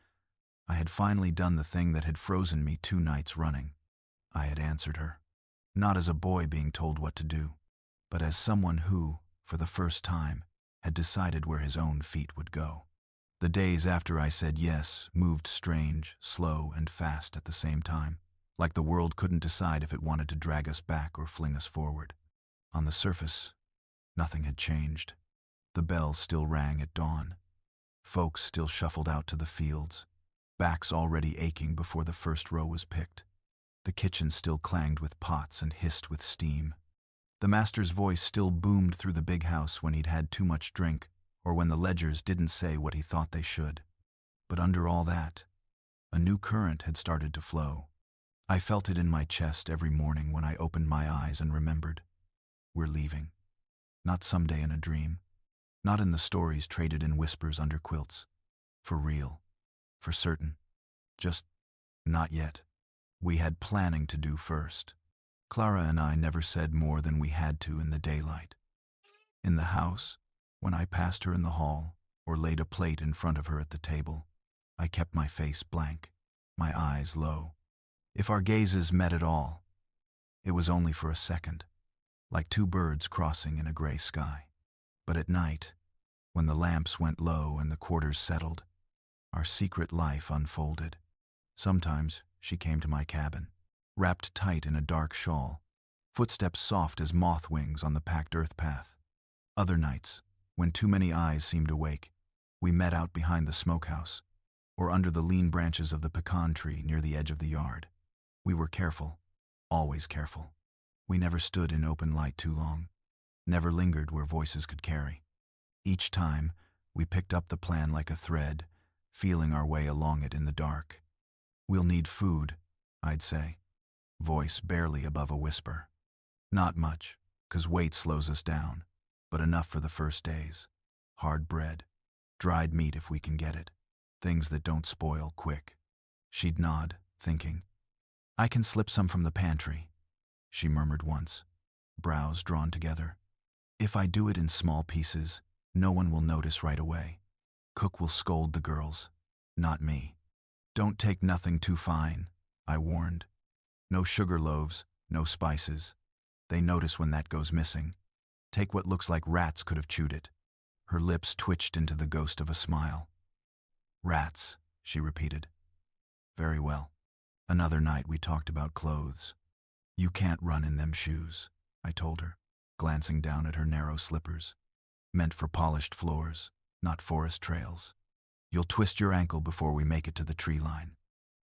I had finally done the thing that had frozen me 2 nights running. I had answered her, not as a boy being told what to do, but as someone who, for the first time, had decided where his own feet would go. The days after I said yes moved strange, slow, and fast at the same time, like the world couldn't decide if it wanted to drag us back or fling us forward. On the surface, nothing had changed. The bells still rang at dawn. Folks still shuffled out to the fields, backs already aching before the first row was picked. The kitchen still clanged with pots and hissed with steam. The master's voice still boomed through the big house when he'd had too much drink or when the ledgers didn't say what he thought they should. But under all that, a new current had started to flow. I felt it in my chest every morning when I opened my eyes and remembered. We're leaving. Not someday in a dream. Not in the stories traded in whispers under quilts. For real. For certain. Just not yet. We had planning to do first. Clara and I never said more than we had to in the daylight. In the house, when I passed her in the hall or laid a plate in front of her at the table, I kept my face blank, my eyes low. If our gazes met at all, it was only for a second, like 2 birds crossing in a gray sky. But at night, when the lamps went low and the quarters settled, our secret life unfolded. Sometimes she came to my cabin, wrapped tight in a dark shawl, footsteps soft as moth wings on the packed earth path. Other nights, when too many eyes seemed awake, we met out behind the smokehouse, or under the lean branches of the pecan tree near the edge of the yard. We were careful, always careful. We never stood in open light too long, never lingered where voices could carry. Each time, we picked up the plan like a thread, feeling our way along it in the dark. "We'll need food," I'd say, voice barely above a whisper. Not much, 'cause weight slows us down, but enough for the first days. Hard bread, Dried meat if we can get it. Things that don't spoil quick. She'd nod, thinking. I can slip some from the pantry, she murmured once, brows drawn together. If I do it in small pieces, no one will notice right away. Cook will scold the girls, not me. Don't take nothing too fine, I warned. No sugar loaves, no spices. They notice when that goes missing. Take what looks like rats could have chewed it. Her lips twitched into the ghost of a smile. Rats, she repeated. Very well. Another night we talked about clothes. You can't run in them shoes, I told her, glancing down at her narrow slippers. Meant for polished floors, not forest trails. You'll twist your ankle before we make it to the tree line.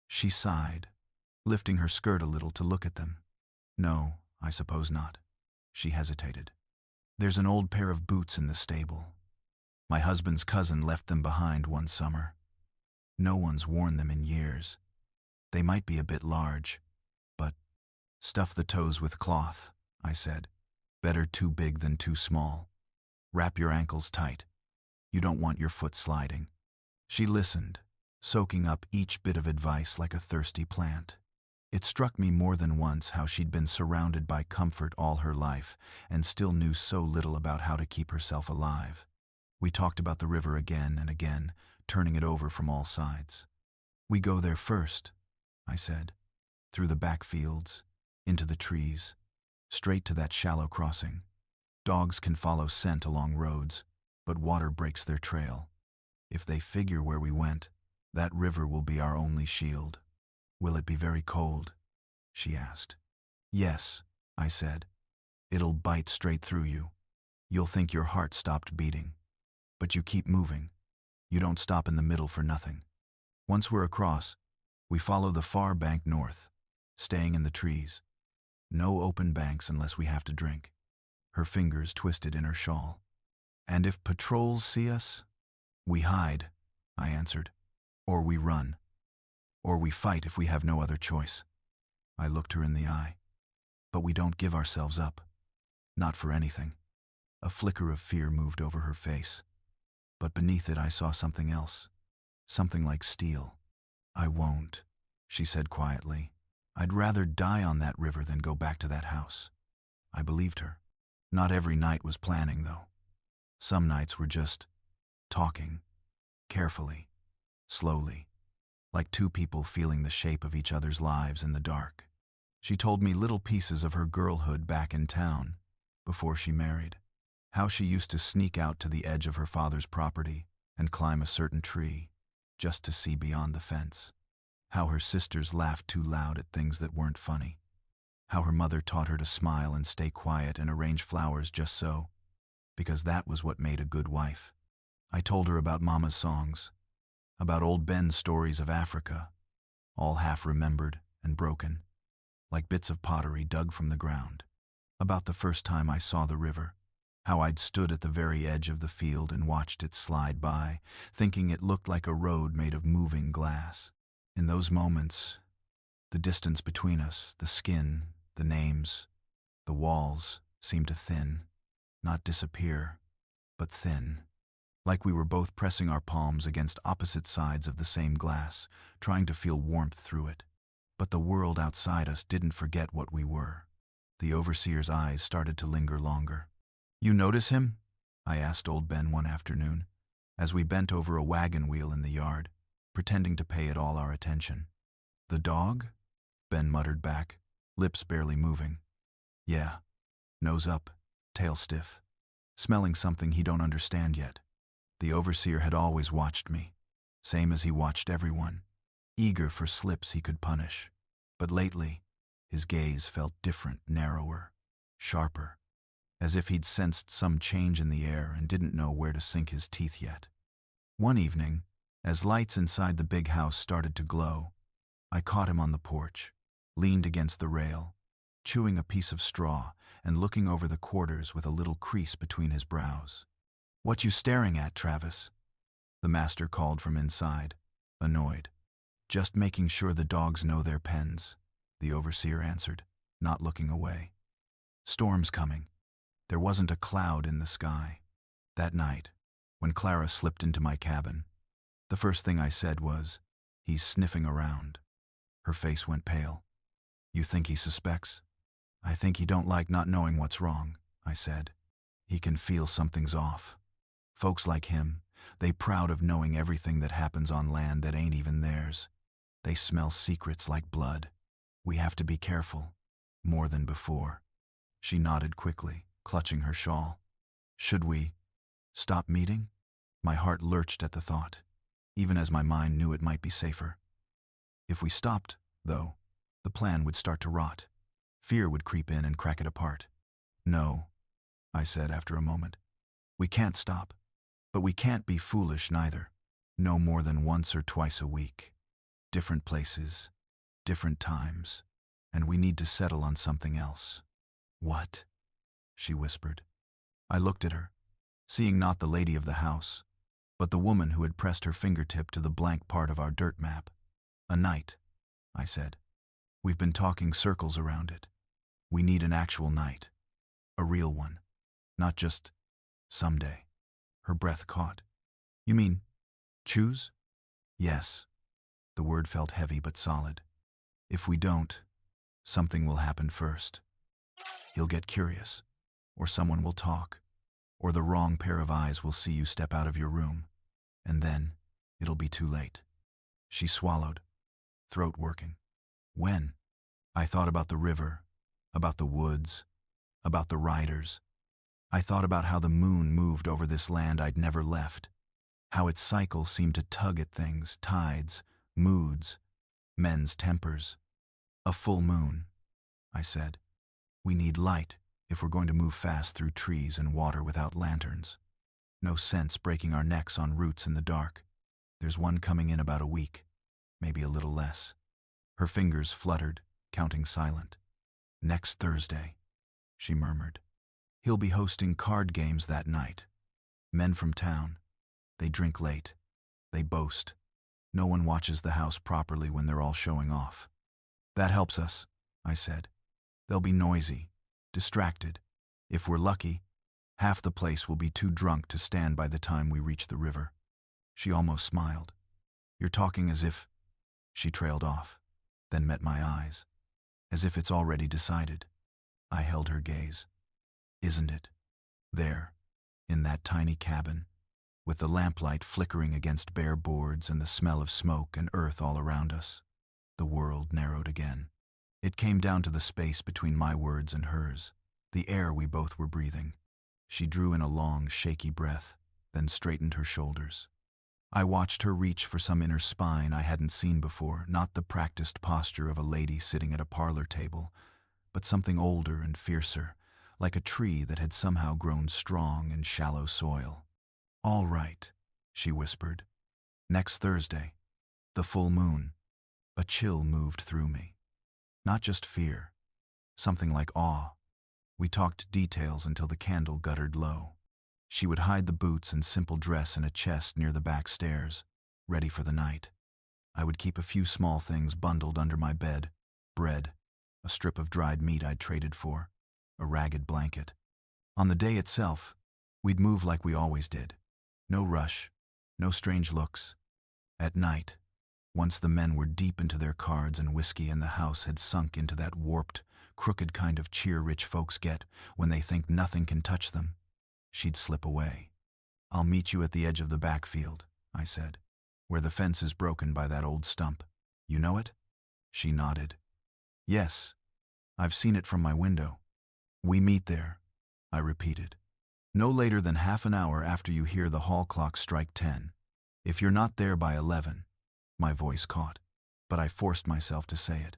She sighed, lifting her skirt a little to look at them. No, I suppose not. She hesitated. There's an old pair of boots in the stable. My husband's cousin left them behind one summer. No one's worn them in years. They might be a bit large, but stuff the toes with cloth, I said. Better too big than too small. Wrap your ankles tight. You don't want your foot sliding. She listened, soaking up each bit of advice like a thirsty plant. It struck me more than once how she'd been surrounded by comfort all her life and still knew so little about how to keep herself alive. We talked about the river again and again, turning it over from all sides. We go there first, I said, through the back fields, into the trees, straight to that shallow crossing. Dogs can follow scent along roads, but water breaks their trail. If they figure where we went, that river will be our only shield. Will it be very cold? She asked. Yes, I said. It'll bite straight through you. You'll think your heart stopped beating. But you keep moving. You don't stop in the middle for nothing. Once we're across, we follow the far bank north, staying in the trees. No open banks unless we have to drink. Her fingers twisted in her shawl. And if patrols see us? We hide, I answered. Or we run. Or we fight if we have no other choice. I looked her in the eye. But we don't give ourselves up. Not for anything. A flicker of fear moved over her face. But beneath it I saw something else. Something like steel. I won't, she said quietly. I'd rather die on that river than go back to that house. I believed her. Not every night was planning, though. Some nights were just talking, carefully, slowly, like two people feeling the shape of each other's lives in the dark. She told me little pieces of her girlhood back in town, before she married. How she used to sneak out to the edge of her father's property and climb a certain tree, just to see beyond the fence. How her sisters laughed too loud at things that weren't funny. How her mother taught her to smile and stay quiet and arrange flowers just so, because that was what made a good wife. I told her about Mama's songs, about old Ben's stories of Africa, all half remembered and broken, like bits of pottery dug from the ground. About the first time I saw the river, how I'd stood at the very edge of the field and watched it slide by, thinking it looked like a road made of moving glass. In those moments, the distance between us, the skin, the names, the walls, seemed to thin, not disappear, but thin. Like we were both pressing our palms against opposite sides of the same glass, trying to feel warmth through it. But the world outside us didn't forget what we were. The overseer's eyes started to linger longer. You notice him? I asked old Ben one afternoon, as we bent over a wagon wheel in the yard, pretending to pay it all our attention. The dog? Ben muttered back, lips barely moving. Yeah, nose up, tail stiff, smelling something he don't understand yet. The overseer had always watched me, same as he watched everyone, eager for slips he could punish. But lately, his gaze felt different, narrower, sharper, as if he'd sensed some change in the air and didn't know where to sink his teeth yet. One evening, as lights inside the big house started to glow, I caught him on the porch, leaned against the rail, chewing a piece of straw and looking over the quarters with a little crease between his brows. What you staring at, Travis? The master called from inside, annoyed. Just making sure the dogs know their pens, the overseer answered, not looking away. Storm's coming. There wasn't a cloud in the sky. That night, When Clara slipped into my cabin, the first thing I said was, "He's sniffing around." Her face went pale. "You think he suspects?" "I think he don't like not knowing what's wrong," I said. "He can feel something's off. Folks like him, they proud of knowing everything that happens on land that ain't even theirs. They smell secrets like blood. We have to be careful, more than before." She nodded quickly, clutching her shawl. "Should we stop meeting?" My heart lurched at the thought, even as my mind knew it might be safer. If we stopped, though, the plan would start to rot. Fear would creep in and crack it apart. "No," I said after a moment. "We can't stop. But we can't be foolish neither. No more than once or twice a week. Different places, different times, and we need to settle on something else." "What?" she whispered. I looked at her, seeing not the lady of the house, but the woman who had pressed her fingertip to the blank part of our dirt map. "A night," I said. "We've been talking circles around it. We need an actual night. A real one. Not just someday." Her breath caught. "You mean choose?" "Yes." The word felt heavy but solid. "If we don't, something will happen first. You'll get curious, or someone will talk, or the wrong pair of eyes will see you step out of your room, and then it'll be too late." She swallowed, throat working. "When?" I thought about the river, about the woods, about the riders. I thought about how the moon moved over this land I'd never left, how its cycle seemed to tug at things, tides, moods, men's tempers. "A full moon," I said. "We need light if we're going to move fast through trees and water without lanterns. No sense breaking our necks on roots in the dark. There's one coming in about a week, maybe a little less." Her fingers fluttered, counting silent. "Next Thursday," she murmured. "He'll be hosting card games that night. Men from town. They drink late. They boast. No one watches the house properly when they're all showing off." "That helps us," I said. "They'll be noisy, distracted. If we're lucky, half the place will be too drunk to stand by the time we reach the river." She almost smiled. "You're talking as if—" She trailed off, then met my eyes. "As if it's already decided." I held her gaze. "Isn't it? There, in that tiny cabin, with the lamplight flickering against bare boards and the smell of smoke and earth all around us." The world narrowed again. It came down to the space between my words and hers, the air we both were breathing. She drew in a long, shaky breath, then straightened her shoulders. I watched her reach for some inner spine I hadn't seen before, not the practiced posture of a lady sitting at a parlor table, but something older and fiercer, like a tree that had somehow grown strong in shallow soil. "All right," she whispered. "Next Thursday. The full moon." A chill moved through me. Not just fear, something like awe. We talked details until the candle guttered low. She would hide the boots and simple dress in a chest near the back stairs, ready for the night. I would keep a few small things bundled under my bed: bread, a strip of dried meat I'd traded for, a ragged blanket. On the day itself, we'd move like we always did. No rush, no strange looks. At night, once the men were deep into their cards and whiskey and the house had sunk into that warped, crooked kind of cheer rich folks get when they think nothing can touch them, she'd slip away. "I'll meet you at the edge of the backfield," I said, "where the fence is broken by that old stump. You know it?" She nodded. "Yes, I've seen it from my window." "We meet there," I repeated. "No later than half an hour after you hear the hall clock strike 10. If you're not there by 11, my voice caught, but I forced myself to say it.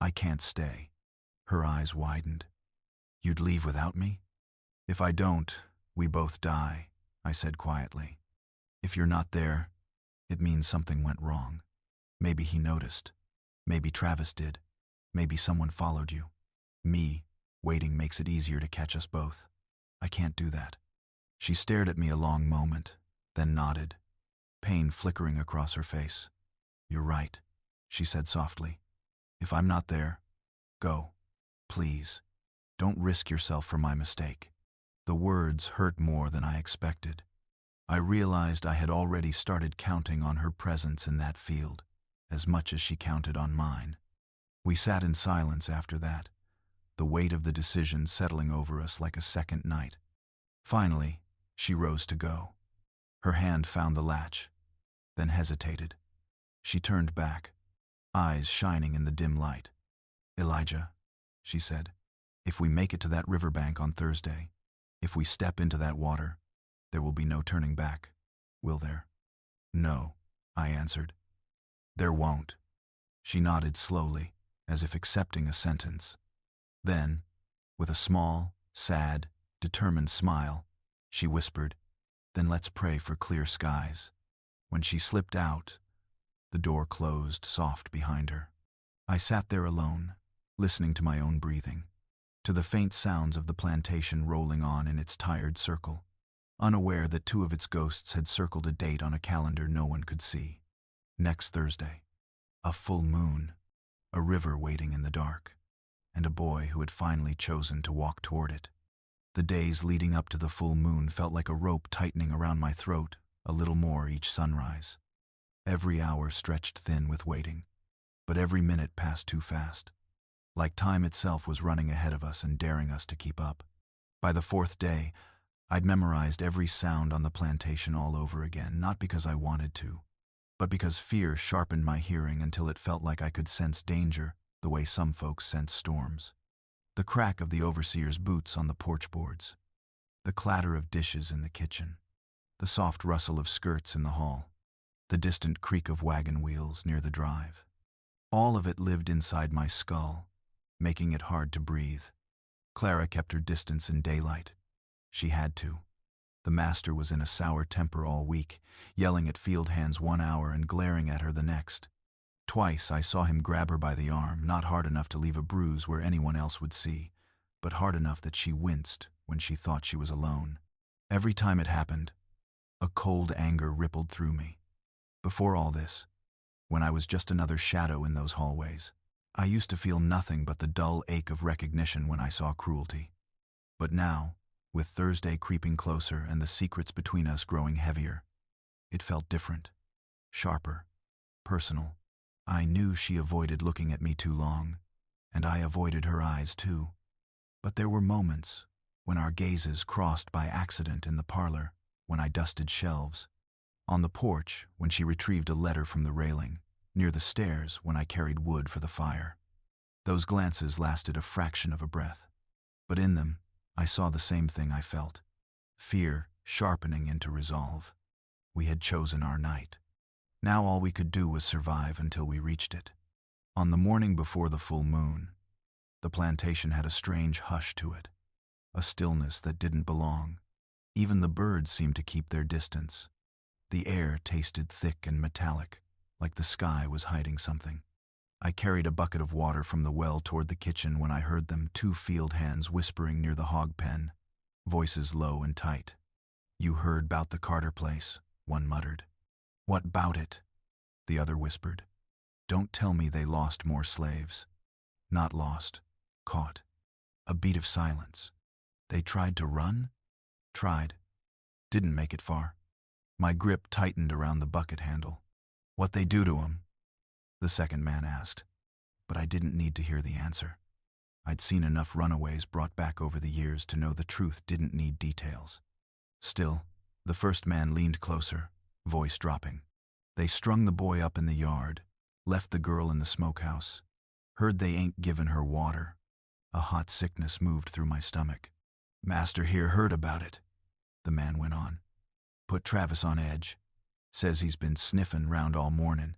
"I can't stay." Her eyes widened. "You'd leave without me?" "If I don't, we both die," I said quietly. "If you're not there, it means something went wrong. Maybe he noticed. Maybe Travis did. Maybe someone followed you. Me, waiting makes it easier to catch us both. I can't do that." She stared at me a long moment, then nodded, pain flickering across her face. "You're right," she said softly. "If I'm not there, go. Please. Don't risk yourself for my mistake." The words hurt more than I expected. I realized I had already started counting on her presence in that field, as much as she counted on mine. We sat in silence after that, the weight of the decision settling over us like a second night. Finally, she rose to go. Her hand found the latch, then hesitated. She turned back, eyes shining in the dim light. "Elijah," she said, "if we make it to that riverbank on Thursday, if we step into that water, there will be no turning back, will there?" "No," I answered. "There won't." She nodded slowly, as if accepting a sentence. Then, with a small, sad, determined smile, she whispered, "Then let's pray for clear skies." When she slipped out, the door closed soft behind her. I sat there alone, listening to my own breathing, to the faint sounds of the plantation rolling on in its tired circle, unaware that two of its ghosts had circled a date on a calendar no one could see. Next Thursday. A full moon, a river waiting in the dark, and a boy who had finally chosen to walk toward it. The days leading up to the full moon felt like a rope tightening around my throat, a little more each sunrise. Every hour stretched thin with waiting, but every minute passed too fast, like time itself was running ahead of us and daring us to keep up. By the fourth day, I'd memorized every sound on the plantation all over again, not because I wanted to, but because fear sharpened my hearing until it felt like I could sense danger the way some folks sense storms. The crack of the overseer's boots on the porch boards, the clatter of dishes in the kitchen, the soft rustle of skirts in the hall, the distant creak of wagon wheels near the drive. All of it lived inside my skull, making it hard to breathe. Clara kept her distance in daylight. She had to. The master was in a sour temper all week, yelling at field hands 1 hour and glaring at her the next. Twice I saw him grab her by the arm, not hard enough to leave a bruise where anyone else would see, but hard enough that she winced when she thought she was alone. Every time it happened, a cold anger rippled through me. Before all this, when I was just another shadow in those hallways, I used to feel nothing but the dull ache of recognition when I saw cruelty. But now, with Thursday creeping closer and the secrets between us growing heavier, it felt different, sharper, personal. I knew she avoided looking at me too long, and I avoided her eyes too. But there were moments when our gazes crossed by accident in the parlor, when I dusted shelves, on the porch when she retrieved a letter from the railing, near the stairs when I carried wood for the fire. Those glances lasted a fraction of a breath, but in them I saw the same thing I felt, fear sharpening into resolve. We had chosen our night. Now all we could do was survive until we reached it. On the morning before the full moon, the plantation had a strange hush to it, a stillness that didn't belong. Even the birds seemed to keep their distance. The air tasted thick and metallic, like the sky was hiding something. I carried a bucket of water from the well toward the kitchen when I heard them, two field hands whispering near the hog pen, voices low and tight. "You heard 'bout the Carter place," one muttered. "What 'bout it?" the other whispered. "Don't tell me they lost more slaves." "Not lost. Caught." A beat of silence. "They tried to run?" "Tried. Didn't make it far." My grip tightened around the bucket handle. "What they do to 'em?" the second man asked. But I didn't need to hear the answer. I'd seen enough runaways brought back over the years to know the truth didn't need details. Still, the first man leaned closer, voice dropping. "They strung the boy up in the yard, left the girl in the smokehouse. Heard they ain't given her water." A hot sickness moved through my stomach. "Master here heard about it," the man went on. "Put Travis on edge. Says he's been sniffin' round all mornin'.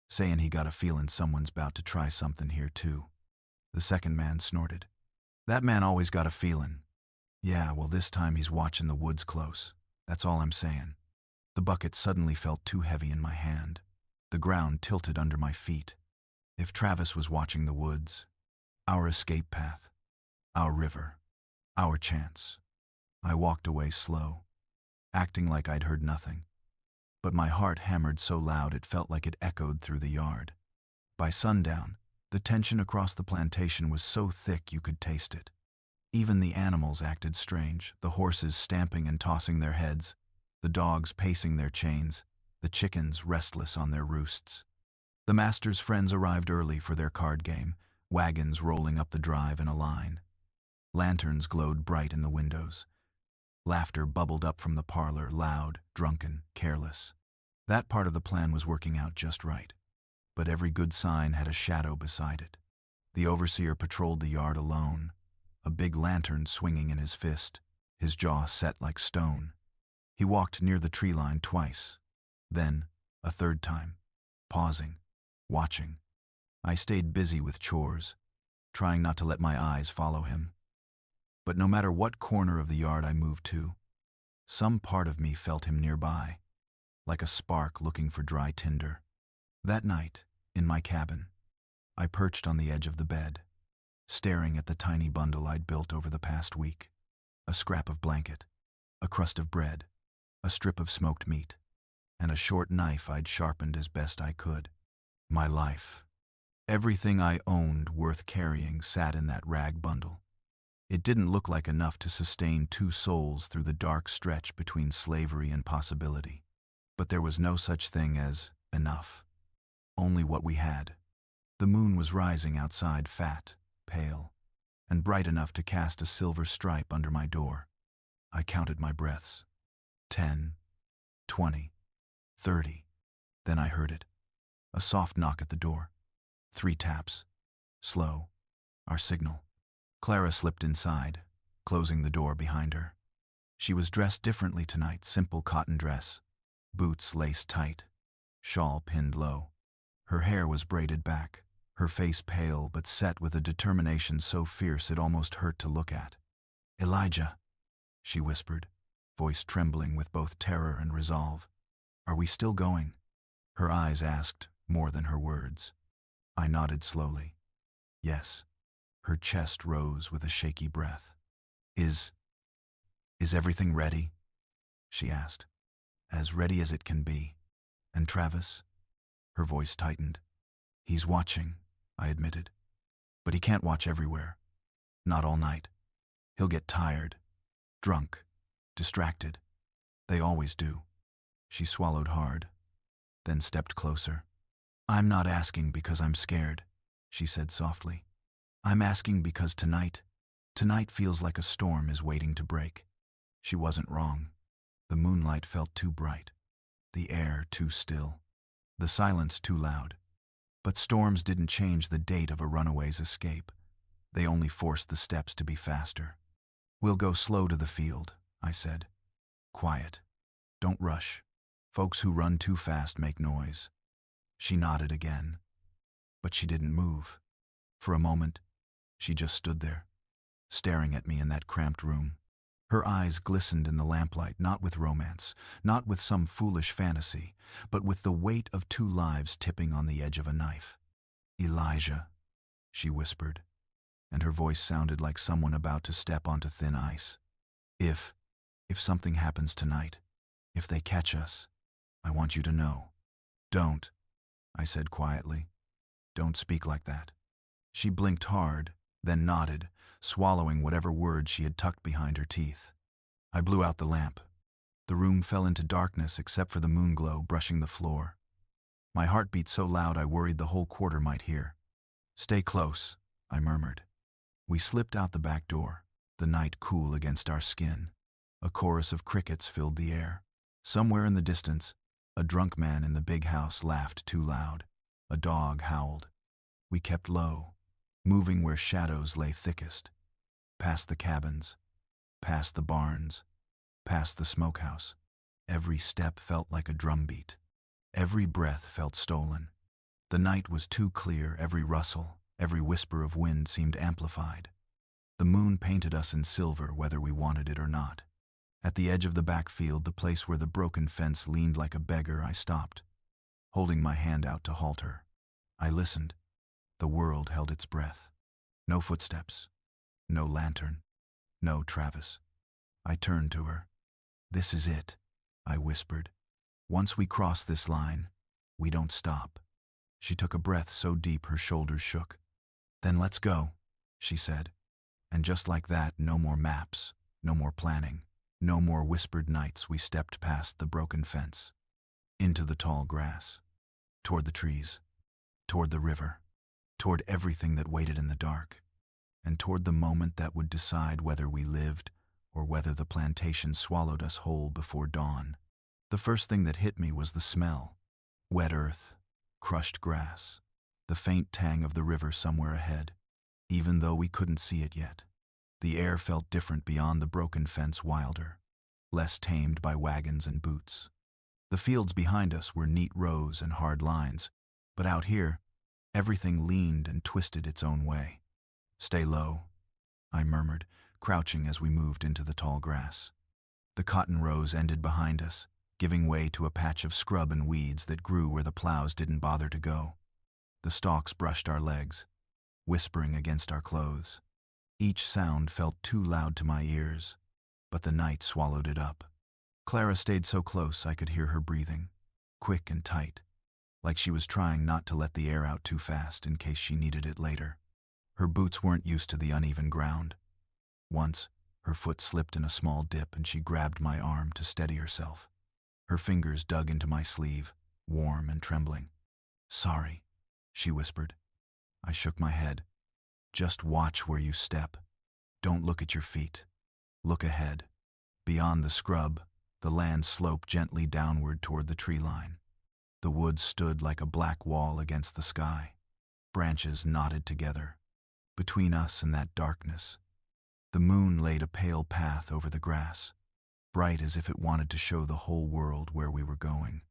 Sayin' he got a feelin' someone's bout to try something here too." The second man snorted. "That man always got a feelin'. Yeah, well this time he's watchin' the woods close. That's all I'm sayin'." The bucket suddenly felt too heavy in my hand. The ground tilted under my feet. If Travis was watching the woods, our escape path, our river, our chance. I walked away slow, acting like I'd heard nothing. But my heart hammered so loud it felt like it echoed through the yard. By sundown, the tension across the plantation was so thick you could taste it. Even the animals acted strange, the horses stamping and tossing their heads, the dogs pacing their chains, the chickens restless on their roosts. The master's friends arrived early for their card game, wagons rolling up the drive in a line. Lanterns glowed bright in the windows. Laughter bubbled up from the parlor, loud, drunken, careless. That part of the plan was working out just right. But every good sign had a shadow beside it. The overseer patrolled the yard alone, a big lantern swinging in his fist, his jaw set like stone. He walked near the tree line twice, then a third time, pausing, watching. I stayed busy with chores, trying not to let my eyes follow him. But no matter what corner of the yard I moved to, some part of me felt him nearby, like a spark looking for dry tinder. That night, in my cabin, I perched on the edge of the bed, staring at the tiny bundle I'd built over the past week. A scrap of blanket, a crust of bread, a strip of smoked meat, and a short knife I'd sharpened as best I could. My life, everything I owned worth carrying, sat in that rag bundle. It didn't look like enough to sustain two souls through the dark stretch between slavery and possibility. But there was no such thing as enough. Only what we had. The moon was rising outside, fat, pale, and bright enough to cast a silver stripe under my door. I counted my breaths. 10, 20, 30. Then I heard it. A soft knock at the door. 3 taps. Slow. Our signal. Clara slipped inside, closing the door behind her. She was dressed differently tonight, simple cotton dress, boots laced tight, shawl pinned low. Her hair was braided back, her face pale but set with a determination so fierce it almost hurt to look at. "Elijah," she whispered, voice trembling with both terror and resolve. "Are we still going?" Her eyes asked more than her words. I nodded slowly. Yes. Her chest rose with a shaky breath. Is everything ready?" she asked. "As ready as it can be. And Travis?" Her voice tightened. "He's watching," I admitted. "But he can't watch everywhere. Not all night. He'll get tired, drunk, distracted. They always do." She swallowed hard, then stepped closer. "I'm not asking because I'm scared," she said softly. "I'm asking because tonight feels like a storm is waiting to break." She wasn't wrong. The moonlight felt too bright, the air too still, the silence too loud. But storms didn't change the date of a runaway's escape. They only forced the steps to be faster. "We'll go slow to the field," I said. "Quiet. Don't rush. Folks who run too fast make noise." She nodded again, but she didn't move. For a moment, she just stood there, staring at me in that cramped room. Her eyes glistened in the lamplight, not with romance, not with some foolish fantasy, but with the weight of 2 lives tipping on the edge of a knife. "Elijah," she whispered, and her voice sounded like someone about to step onto thin ice. If something happens tonight, if they catch us, I want you to know." "Don't," I said quietly. "Don't speak like that." She blinked hard, then nodded, swallowing whatever words she had tucked behind her teeth. I blew out the lamp. The room fell into darkness except for the moonglow brushing the floor. My heart beat so loud I worried the whole quarter might hear. "Stay close," I murmured. We slipped out the back door, the night cool against our skin. A chorus of crickets filled the air. Somewhere in the distance, a drunk man in the big house laughed too loud. A dog howled. We kept low, moving where shadows lay thickest, past the cabins, past the barns, past the smokehouse. Every step felt like a drumbeat. Every breath felt stolen. The night was too clear, every rustle, every whisper of wind seemed amplified. The moon painted us in silver whether we wanted it or not. At the edge of the backfield, the place where the broken fence leaned like a beggar, I stopped, holding my hand out to halt her. I listened. The world held its breath. No footsteps. No lantern. No Travis. I turned to her. "This is it," I whispered. "Once we cross this line, we don't stop." She took a breath so deep her shoulders shook. "Then let's go," she said. And just like that, no more maps, no more planning. No more whispered nights. We stepped past the broken fence, into the tall grass, toward the trees, toward the river, toward everything that waited in the dark, and toward the moment that would decide whether we lived or whether the plantation swallowed us whole before dawn. The first thing that hit me was the smell. Wet earth, crushed grass, the faint tang of the river somewhere ahead, even though we couldn't see it yet. The air felt different beyond the broken fence, wilder, less tamed by wagons and boots. The fields behind us were neat rows and hard lines, but out here, everything leaned and twisted its own way. "Stay low," I murmured, crouching as we moved into the tall grass. The cotton rows ended behind us, giving way to a patch of scrub and weeds that grew where the plows didn't bother to go. The stalks brushed our legs, whispering against our clothes. Each sound felt too loud to my ears, but the night swallowed it up. Clara stayed so close I could hear her breathing, quick and tight, like she was trying not to let the air out too fast in case she needed it later. Her boots weren't used to the uneven ground. Once, her foot slipped in a small dip and she grabbed my arm to steady herself. Her fingers dug into my sleeve, warm and trembling. "Sorry," she whispered. I shook my head. "Just watch where you step. Don't look at your feet. Look ahead." Beyond the scrub, the land sloped gently downward toward the tree line. The woods stood like a black wall against the sky. Branches knotted together. Between us and that darkness, the moon laid a pale path over the grass, bright as if it wanted to show the whole world where we were going.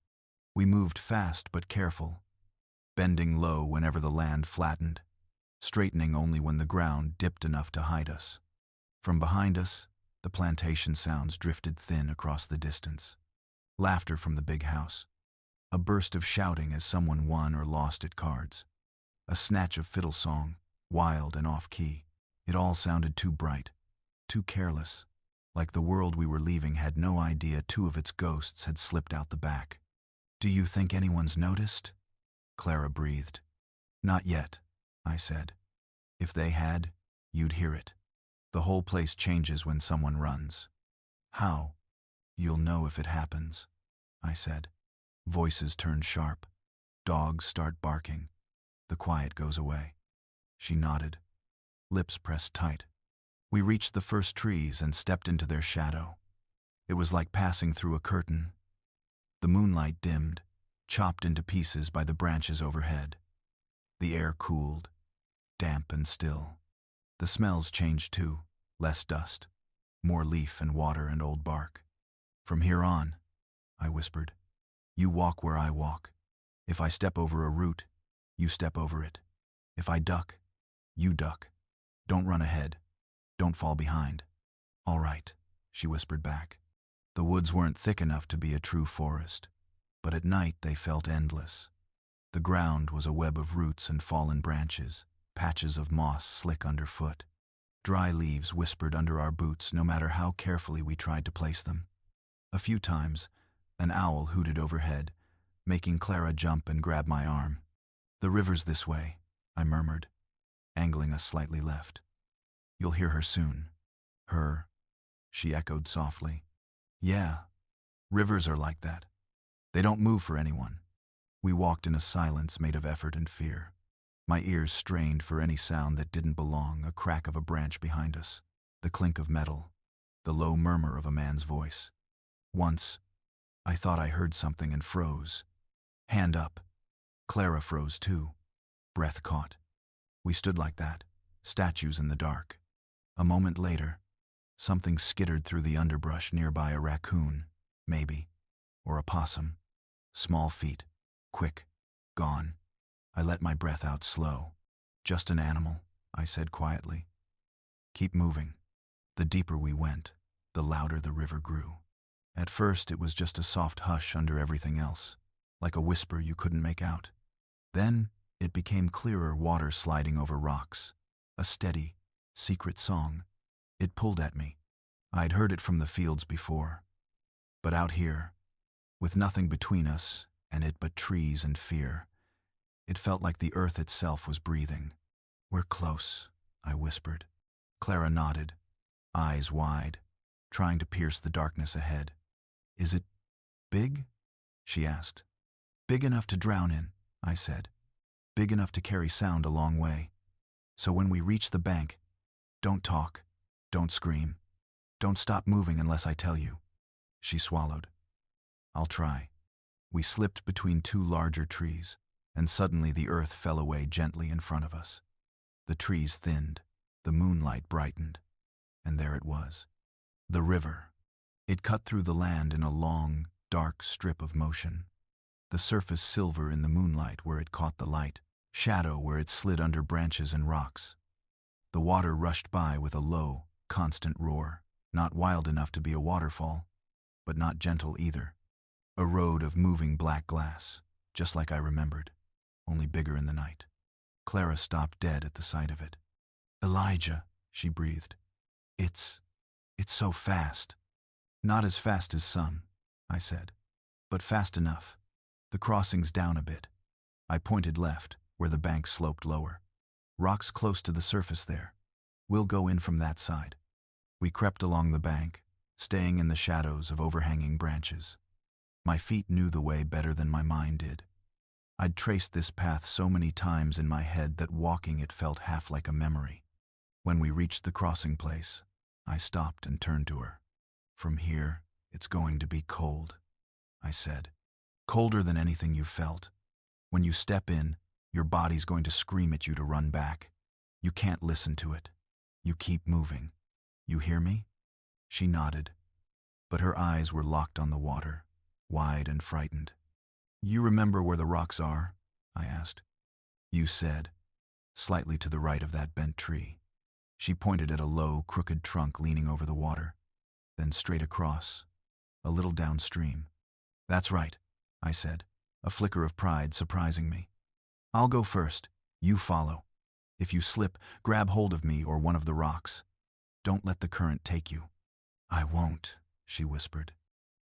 We moved fast but careful, bending low whenever the land flattened, straightening only when the ground dipped enough to hide us. From behind us, the plantation sounds drifted thin across the distance. Laughter from the big house. A burst of shouting as someone won or lost at cards. A snatch of fiddle song, wild and off-key. It all sounded too bright, too careless, like the world we were leaving had no idea two of its ghosts had slipped out the back. "Do you think anyone's noticed?" Clara breathed. "Not yet," I said. "If they had, you'd hear it. The whole place changes when someone runs." "How?" "You'll know if it happens," I said. Voices turn sharp. Dogs start barking. The quiet goes away. She nodded, lips pressed tight. We reached the first trees and stepped into their shadow. It was like passing through a curtain. The moonlight dimmed, chopped into pieces by the branches overhead. The air cooled, damp and still. The smells changed too, less dust, more leaf and water and old bark. "From here on," I whispered, "you walk where I walk. If I step over a root, you step over it. If I duck, you duck. Don't run ahead. Don't fall behind." "All right," she whispered back. The woods weren't thick enough to be a true forest, but at night they felt endless. The ground was a web of roots and fallen branches, patches of moss slick underfoot. Dry leaves whispered under our boots no matter how carefully we tried to place them. A few times, an owl hooted overhead, making Clara jump and grab my arm. "The river's this way," I murmured, angling us slightly left. "You'll hear her soon." "Her?" she echoed softly. "Yeah, rivers are like that. They don't move for anyone." We walked in a silence made of effort and fear. My ears strained for any sound that didn't belong, a crack of a branch behind us, the clink of metal, the low murmur of a man's voice. Once, I thought I heard something and froze. Hand up. Clara froze too. Breath caught. We stood like that, statues in the dark. A moment later, something skittered through the underbrush nearby, a raccoon, maybe, or a possum. Small feet, quick, gone. I let my breath out slow. "Just an animal," I said quietly. "Keep moving." The deeper we went, the louder the river grew. At first it was just a soft hush under everything else, like a whisper you couldn't make out. Then it became clearer, water sliding over rocks. A steady, secret song. It pulled at me. I'd heard it from the fields before. But out here, with nothing between us and it but trees and fear, it felt like the earth itself was breathing. "We're close," I whispered. Clara nodded, eyes wide. trying to pierce the darkness ahead. "Is it big?" she asked. "Big enough to drown in," I said. "Big enough to carry sound a long way. So when we reach the bank, don't talk, don't scream, don't stop moving unless I tell you." She swallowed. "I'll try." We slipped between two larger trees, and suddenly the earth fell away gently in front of us. The trees thinned, the moonlight brightened, and there it was. The river. It cut through the land in a long, dark strip of motion. The surface silver in the moonlight where it caught the light, shadow where it slid under branches and rocks. The water rushed by with a low, constant roar, not wild enough to be a waterfall, but not gentle either. A road of moving black glass, just like I remembered, only bigger in the night. Clara stopped dead at the sight of it. "Elijah," she breathed. It's so fast." "Not as fast as some," I said, "but fast enough. The crossing's down a bit." I pointed left, where the bank sloped lower. "Rocks close to the surface there. We'll go in from that side." We crept along the bank, staying in the shadows of overhanging branches. My feet knew the way better than my mind did. I'd traced this path so many times in my head that walking it felt half like a memory. When we reached the crossing place, I stopped and turned to her. "From here, it's going to be cold," I said. "Colder than anything you've felt. When you step in, your body's going to scream at you to run back. You can't listen to it. You keep moving. You hear me?" She nodded, but her eyes were locked on the water, wide and frightened. "You remember where the rocks are?" I asked. "You said, slightly to the right of that bent tree." She pointed at a low, crooked trunk leaning over the water, then straight across, a little downstream. "That's right," I said, a flicker of pride surprising me. "I'll go first. You follow. If you slip, grab hold of me or one of the rocks. Don't let the current take you." "I won't," she whispered.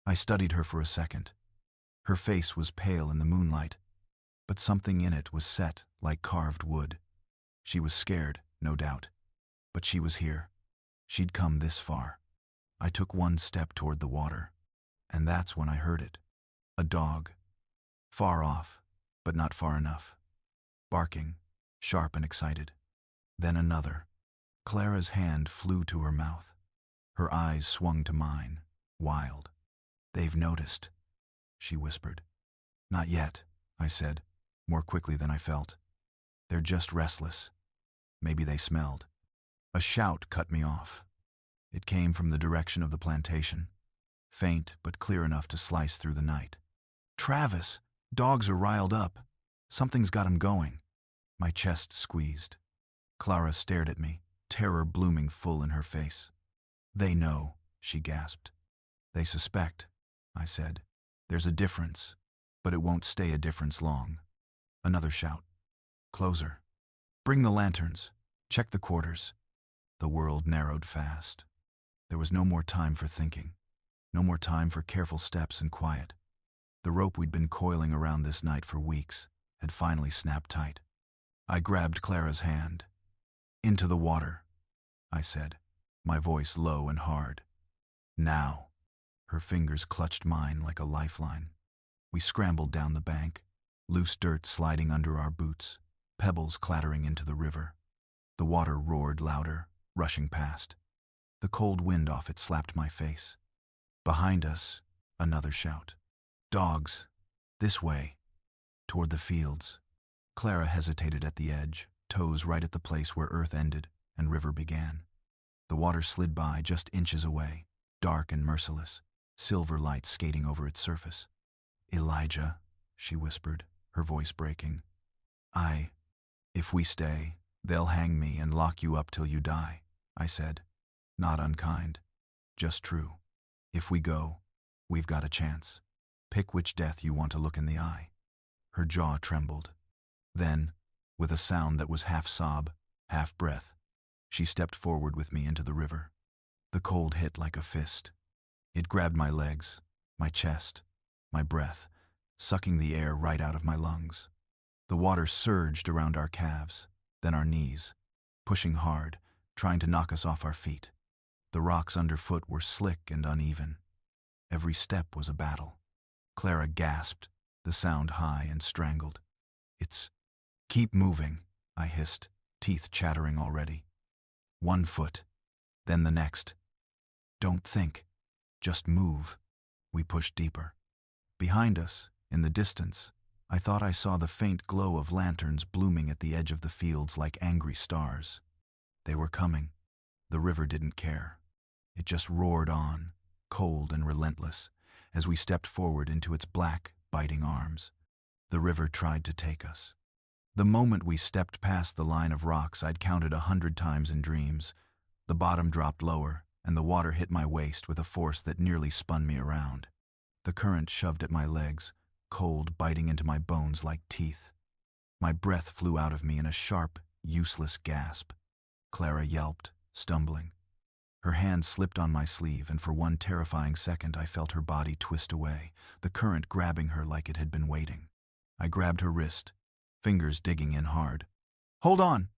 I studied her for a second. Her face was pale in the moonlight, but something in it was set like carved wood. She was scared, no doubt, but she was here. She'd come this far. I took one step toward the water, and that's when I heard it. A dog. Far off, but not far enough. Barking, sharp and excited. Then another. Clara's hand flew to her mouth. Her eyes swung to mine, wild. "They've noticed," she whispered. "Not yet," I said, more quickly than I felt. "They're just restless. Maybe they smelled." A shout cut me off. It came from the direction of the plantation, faint but clear enough to slice through the night. "Travis, dogs are riled up. Something's got 'em going." My chest squeezed. Clara stared at me, terror blooming full in her face. "They know," she gasped. "They suspect," I said. "There's a difference, but it won't stay a difference long." Another shout. "Closer. Bring the lanterns. Check the quarters." The world narrowed fast. There was no more time for thinking. No more time for careful steps and quiet. The rope we'd been coiling around this night for weeks had finally snapped tight. I grabbed Clara's hand. "Into the water," I said, my voice low and hard. "Now." Her fingers clutched mine like a lifeline. We scrambled down the bank, loose dirt sliding under our boots, pebbles clattering into the river. The water roared louder, rushing past. The cold wind off it slapped my face. Behind us, another shout. "Dogs! This way!" Toward the fields. Clara hesitated at the edge, toes right at the place where earth ended and river began. The water slid by just inches away, dark and merciless, silver light skating over its surface. "Elijah," she whispered, her voice breaking. If we stay, they'll hang me and lock you up till you die," I said. Not unkind, just true. "If we go, we've got a chance. Pick which death you want to look in the eye." Her jaw trembled. Then, with a sound that was half sob, half breath, she stepped forward with me into the river. The cold hit like a fist. It grabbed my legs, my chest, my breath, sucking the air right out of my lungs. The water surged around our calves, then our knees, pushing hard, trying to knock us off our feet. The rocks underfoot were slick and uneven. Every step was a battle. Clara gasped, the sound high and strangled. "It's... Keep moving," I hissed, teeth chattering already. 1 foot, then the next. "Don't think. Just move." We pushed deeper. Behind us, in the distance, I thought I saw the faint glow of lanterns blooming at the edge of the fields like angry stars. They were coming. The river didn't care. It just roared on, cold and relentless, as we stepped forward into its black, biting arms. The river tried to take us. The moment we stepped past the line of rocks I'd counted 100 times in dreams, the bottom dropped lower, and the water hit my waist with a force that nearly spun me around. The current shoved at my legs, cold, biting into my bones like teeth. My breath flew out of me in a sharp, useless gasp. Clara yelped, stumbling. Her hand slipped on my sleeve, and for one terrifying second I felt her body twist away, the current grabbing her like it had been waiting. I grabbed her wrist, fingers digging in hard. "Hold on!"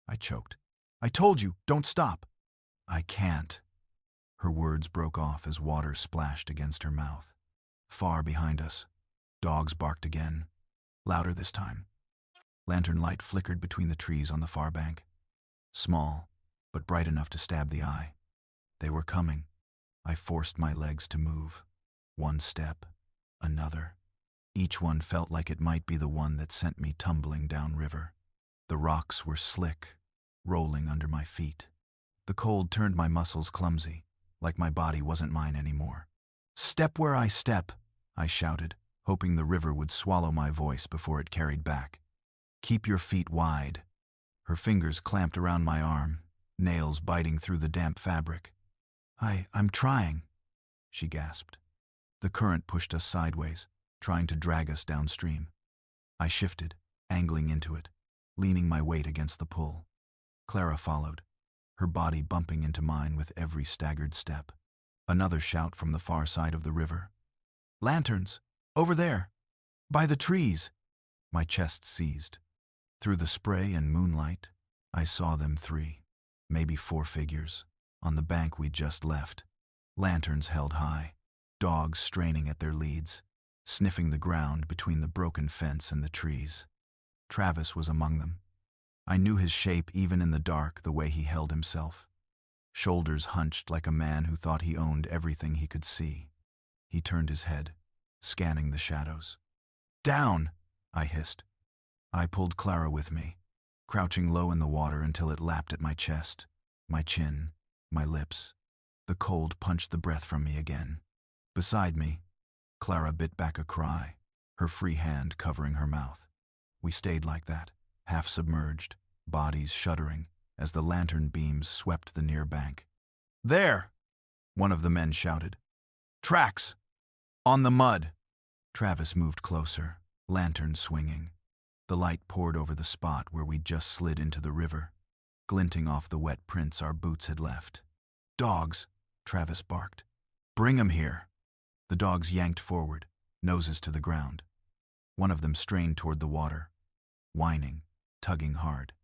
I choked. "I told you, don't stop!" "I can't." Her words broke off as water splashed against her mouth. Far behind us, dogs barked again, louder this time. Lantern light flickered between the trees on the far bank. Small, but bright enough to stab the eye. They were coming. I forced my legs to move. 1 step, another. Each one felt like it might be the one that sent me tumbling downriver. The rocks were slick, rolling under my feet. The cold turned my muscles clumsy, like my body wasn't mine anymore. "Step where I step," I shouted, hoping the river would swallow my voice before it carried back. "Keep your feet wide." Her fingers clamped around my arm, nails biting through the damp fabric. I'm trying," she gasped. The current pushed us sideways, trying to drag us downstream. I shifted, angling into it, leaning my weight against the pull. Clara followed, her body bumping into mine with every staggered step. Another shout from the far side of the river. "Lanterns! Over there! By the trees!" My chest seized. Through the spray and moonlight, I saw them 3, maybe 4 figures, on the bank we'd just left. Lanterns held high, dogs straining at their leads, sniffing the ground between the broken fence and the trees. Travis was among them. I knew his shape even in the dark, the way he held himself. Shoulders hunched like a man who thought he owned everything he could see. He turned his head, scanning the shadows. "Down!" I hissed. I pulled Clara with me, crouching low in the water until it lapped at my chest, my chin, my lips. The cold punched the breath from me again. Beside me, Clara bit back a cry, her free hand covering her mouth. We stayed like that, half submerged, bodies shuddering, as the lantern beams swept the near bank. "There!" one of the men shouted. "Tracks! On the mud!" Travis moved closer, lantern swinging. The light poured over the spot where we'd just slid into the river, glinting off the wet prints our boots had left. "Dogs!" Travis barked. "Bring 'em here!" The dogs yanked forward, noses to the ground. One of them strained toward the water, whining, tugging hard.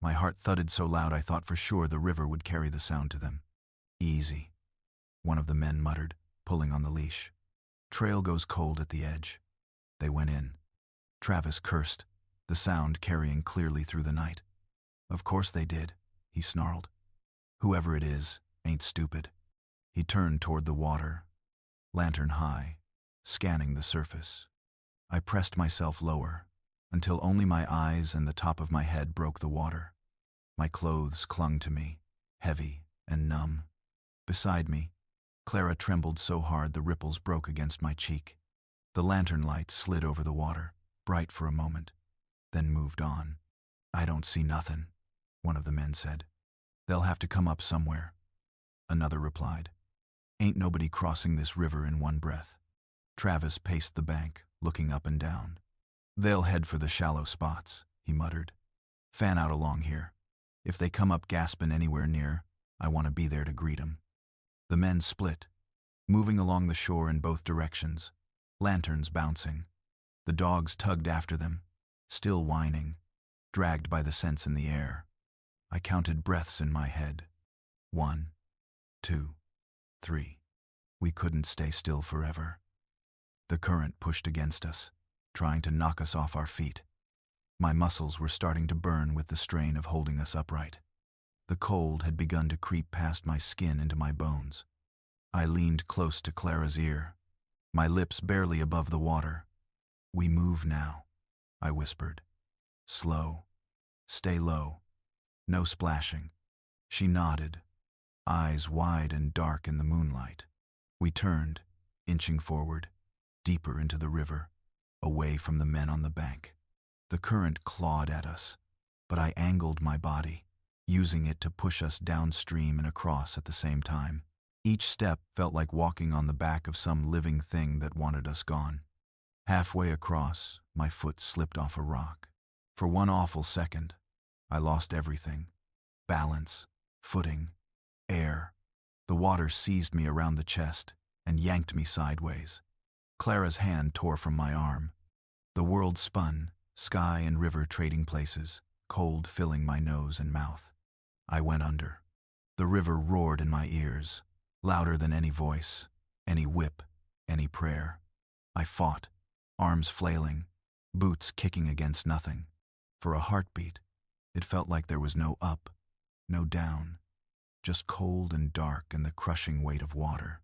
My heart thudded so loud I thought for sure the river would carry the sound to them. "Easy," one of the men muttered, pulling on the leash. "Trail goes cold at the edge." They went in. Travis cursed, the sound carrying clearly through the night. "Of course they did," he snarled. "Whoever it is ain't stupid." He turned toward the water, lantern high, scanning the surface. I pressed myself lower, until only my eyes and the top of my head broke the water. My clothes clung to me, heavy and numb. Beside me, Clara trembled so hard the ripples broke against my cheek. The lantern light slid over the water, bright for a moment, then moved on. "I don't see nothin'," one of the men said. "They'll have to come up somewhere." Another replied. "Ain't nobody crossing this river in one breath." Travis paced the bank, looking up and down. "They'll head for the shallow spots," he muttered. "Fan out along here. If they come up gaspin' anywhere near, I want to be there to greet 'em." The men split, moving along the shore in both directions, lanterns bouncing. The dogs tugged after them, still whining, dragged by the scents in the air. I counted breaths in my head. 1, 2, 3. We couldn't stay still forever. The current pushed against us, trying to knock us off our feet. My muscles were starting to burn with the strain of holding us upright. The cold had begun to creep past my skin into my bones. I leaned close to Clara's ear, my lips barely above the water. "We move now," I whispered. "Slow. Stay low. No splashing." She nodded, eyes wide and dark in the moonlight. We turned, inching forward, deeper into the river, away from the men on the bank. The current clawed at us, but I angled my body, using it to push us downstream and across at the same time. Each step felt like walking on the back of some living thing that wanted us gone. Halfway across, my foot slipped off a rock. For one awful second, I lost everything: balance, footing, air. The water seized me around the chest and yanked me sideways. Clara's hand tore from my arm. The world spun, sky and river trading places, cold filling my nose and mouth. I went under. The river roared in my ears, louder than any voice, any whip, any prayer. I fought, arms flailing, boots kicking against nothing. For a heartbeat, it felt like there was no up, no down, just cold and dark and the crushing weight of water.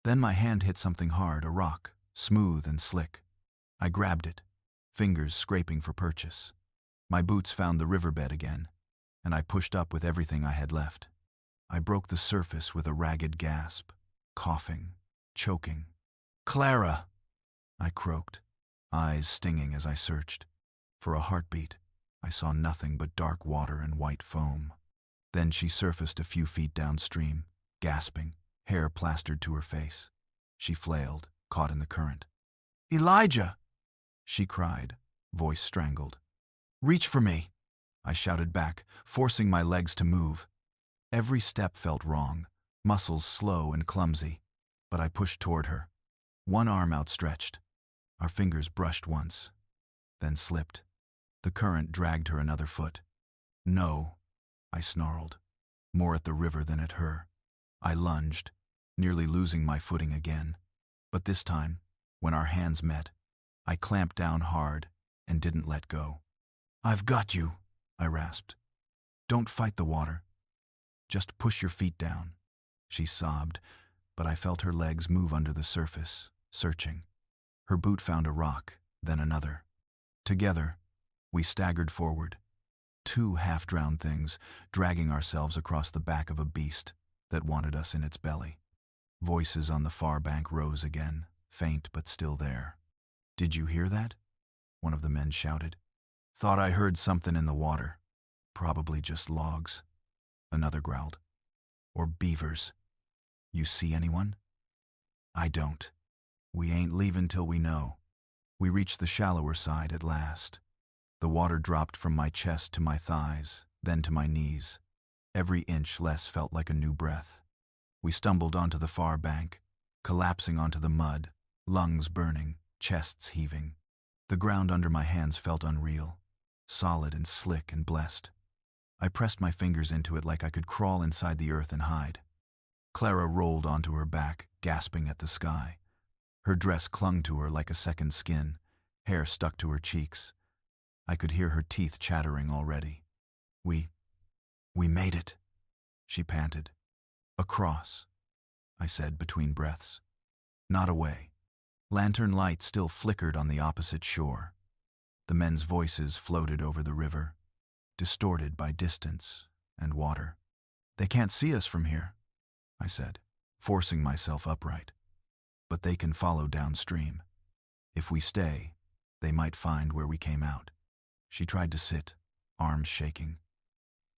Then my hand hit something hard, a rock, smooth and slick. I grabbed it, fingers scraping for purchase. My boots found the riverbed again, and I pushed up with everything I had left. I broke the surface with a ragged gasp, coughing, choking. "Clara!" I croaked, eyes stinging as I searched. For a heartbeat, I saw nothing but dark water and white foam. Then she surfaced a few feet downstream, gasping, hair plastered to her face. She flailed, caught in the current. "Elijah!" she cried, voice strangled. "Reach for me!" I shouted back, forcing my legs to move. Every step felt wrong, muscles slow and clumsy, but I pushed toward her, one arm outstretched. Our fingers brushed once, then slipped. The current dragged her another foot. "No," I snarled, more at the river than at her. I lunged, nearly losing my footing again. But this time, when our hands met, I clamped down hard and didn't let go. "I've got you," I rasped. "Don't fight the water. Just push your feet down." She sobbed, but I felt her legs move under the surface, searching. Her boot found a rock, then another. Together, we staggered forward, two half-drowned things, dragging ourselves across the back of a beast that wanted us in its belly. Voices on the far bank rose again, faint but still there. "Did you hear that?" one of the men shouted. "Thought I heard something in the water. Probably just logs," another growled. "Or beavers. You see anyone?" "I don't. We ain't leaving till we know." We reached the shallower side at last. The water dropped from my chest to my thighs, then to my knees. Every inch less felt like a new breath. We stumbled onto the far bank, collapsing onto the mud, lungs burning, chests heaving. The ground under my hands felt unreal, solid and slick and blessed. I pressed my fingers into it like I could crawl inside the earth and hide. Clara rolled onto her back, gasping at the sky. Her dress clung to her like a second skin, hair stuck to her cheeks. I could hear her teeth chattering already. We made it," she panted. "Across," I said between breaths. "Not away." Lantern light still flickered on the opposite shore. The men's voices floated over the river, distorted by distance and water. "They can't see us from here," I said, forcing myself upright. "But they can follow downstream. If we stay, they might find where we came out." She tried to sit, arms shaking.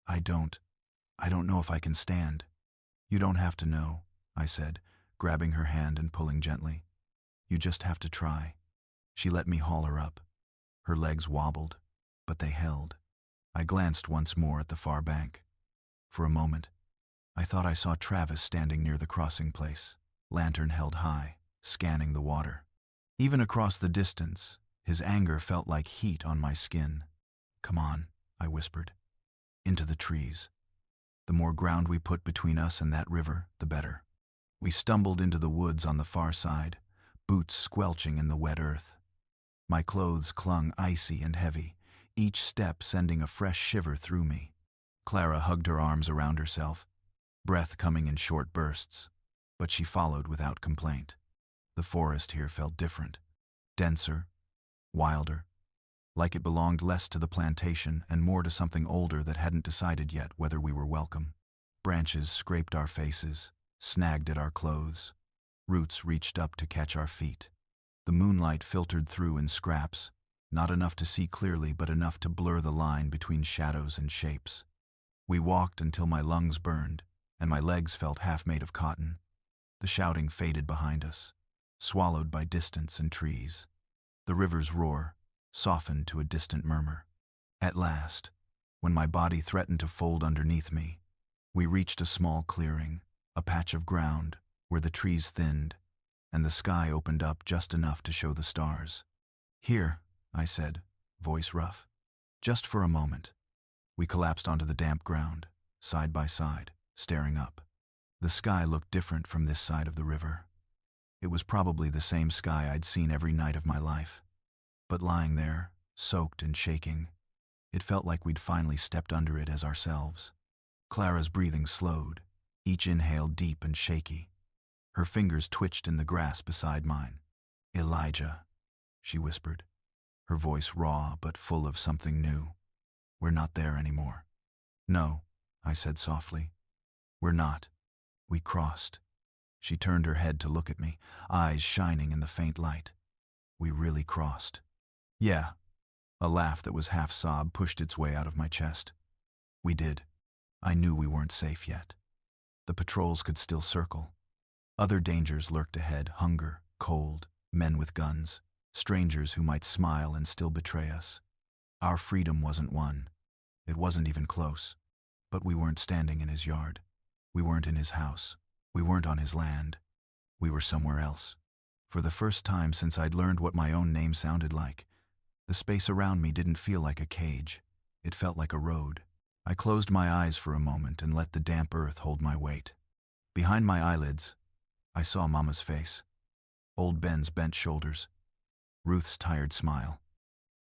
I don't know if I can stand." "You don't have to know," I said, grabbing her hand and pulling gently. "You just have to try." She let me haul her up. Her legs wobbled, but they held. I glanced once more at the far bank. For a moment, I thought I saw Travis standing near the crossing place, lantern held high, scanning the water. Even across the distance, his anger felt like heat on my skin. "Come on," I whispered. "Into the trees." The more ground we put between us and that river, the better. We stumbled into the woods on the far side, boots squelching in the wet earth. My clothes clung icy and heavy, each step sending a fresh shiver through me. Clara hugged her arms around herself, breath coming in short bursts, but she followed without complaint. The forest here felt different, denser, wilder, like it belonged less to the plantation and more to something older that hadn't decided yet whether we were welcome. Branches scraped our faces, snagged at our clothes. Roots reached up to catch our feet. The moonlight filtered through in scraps, not enough to see clearly but enough to blur the line between shadows and shapes. We walked until my lungs burned, and my legs felt half made of cotton. The shouting faded behind us, swallowed by distance and trees. The river's roar softened to a distant murmur. At last, when my body threatened to fold underneath me, we reached a small clearing, a patch of ground where the trees thinned and the sky opened up just enough to show the stars. "Here," I said, voice rough. "Just for a moment." We collapsed onto the damp ground, side by side, staring up. The sky looked different from this side of the river. It was probably the same sky I'd seen every night of my life. But lying there, soaked and shaking, it felt like we'd finally stepped under it as ourselves. Clara's breathing slowed, each inhale deep and shaky. Her fingers twitched in the grass beside mine. "Elijah," she whispered, her voice raw but full of something new. "We're not there anymore." "No," I said softly. "We're not." We crossed. She turned her head to look at me, eyes shining in the faint light. "We really crossed." "Yeah." A laugh that was half sob pushed its way out of my chest. "We did." I knew we weren't safe yet. The patrols could still circle. Other dangers lurked ahead: hunger, cold, men with guns, strangers who might smile and still betray us. Our freedom wasn't won. It wasn't even close. But we weren't standing in his yard. We weren't in his house. We weren't on his land. We were somewhere else. For the first time since I'd learned what my own name sounded like, the space around me didn't feel like a cage. It felt like a road. I closed my eyes for a moment and let the damp earth hold my weight. Behind my eyelids, I saw Mama's face, old Ben's bent shoulders, Ruth's tired smile.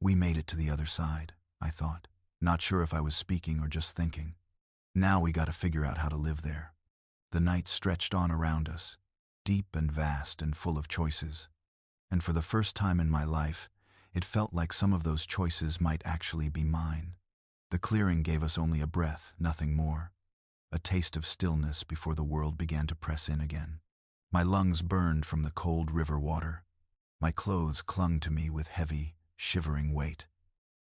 We made it to the other side, I thought, not sure if I was speaking or just thinking. Now we gotta figure out how to live there. The night stretched on around us, deep and vast and full of choices. And for the first time in my life, it felt like some of those choices might actually be mine. The clearing gave us only a breath, nothing more. A taste of stillness before the world began to press in again. My lungs burned from the cold river water. My clothes clung to me with heavy, shivering weight,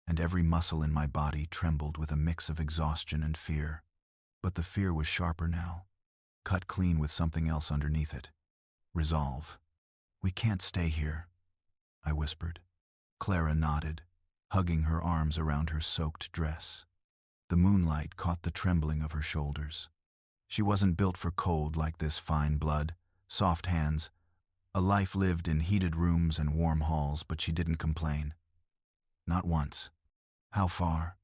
and every muscle in my body trembled with a mix of exhaustion and fear. But the fear was sharper now, cut clean with something else underneath it. Resolve. "We can't stay here," I whispered. Clara nodded, hugging her arms around her soaked dress. The moonlight caught the trembling of her shoulders. She wasn't built for cold like this: fine blood, soft hands, a life lived in heated rooms and warm halls, but she didn't complain. Not once. "How far?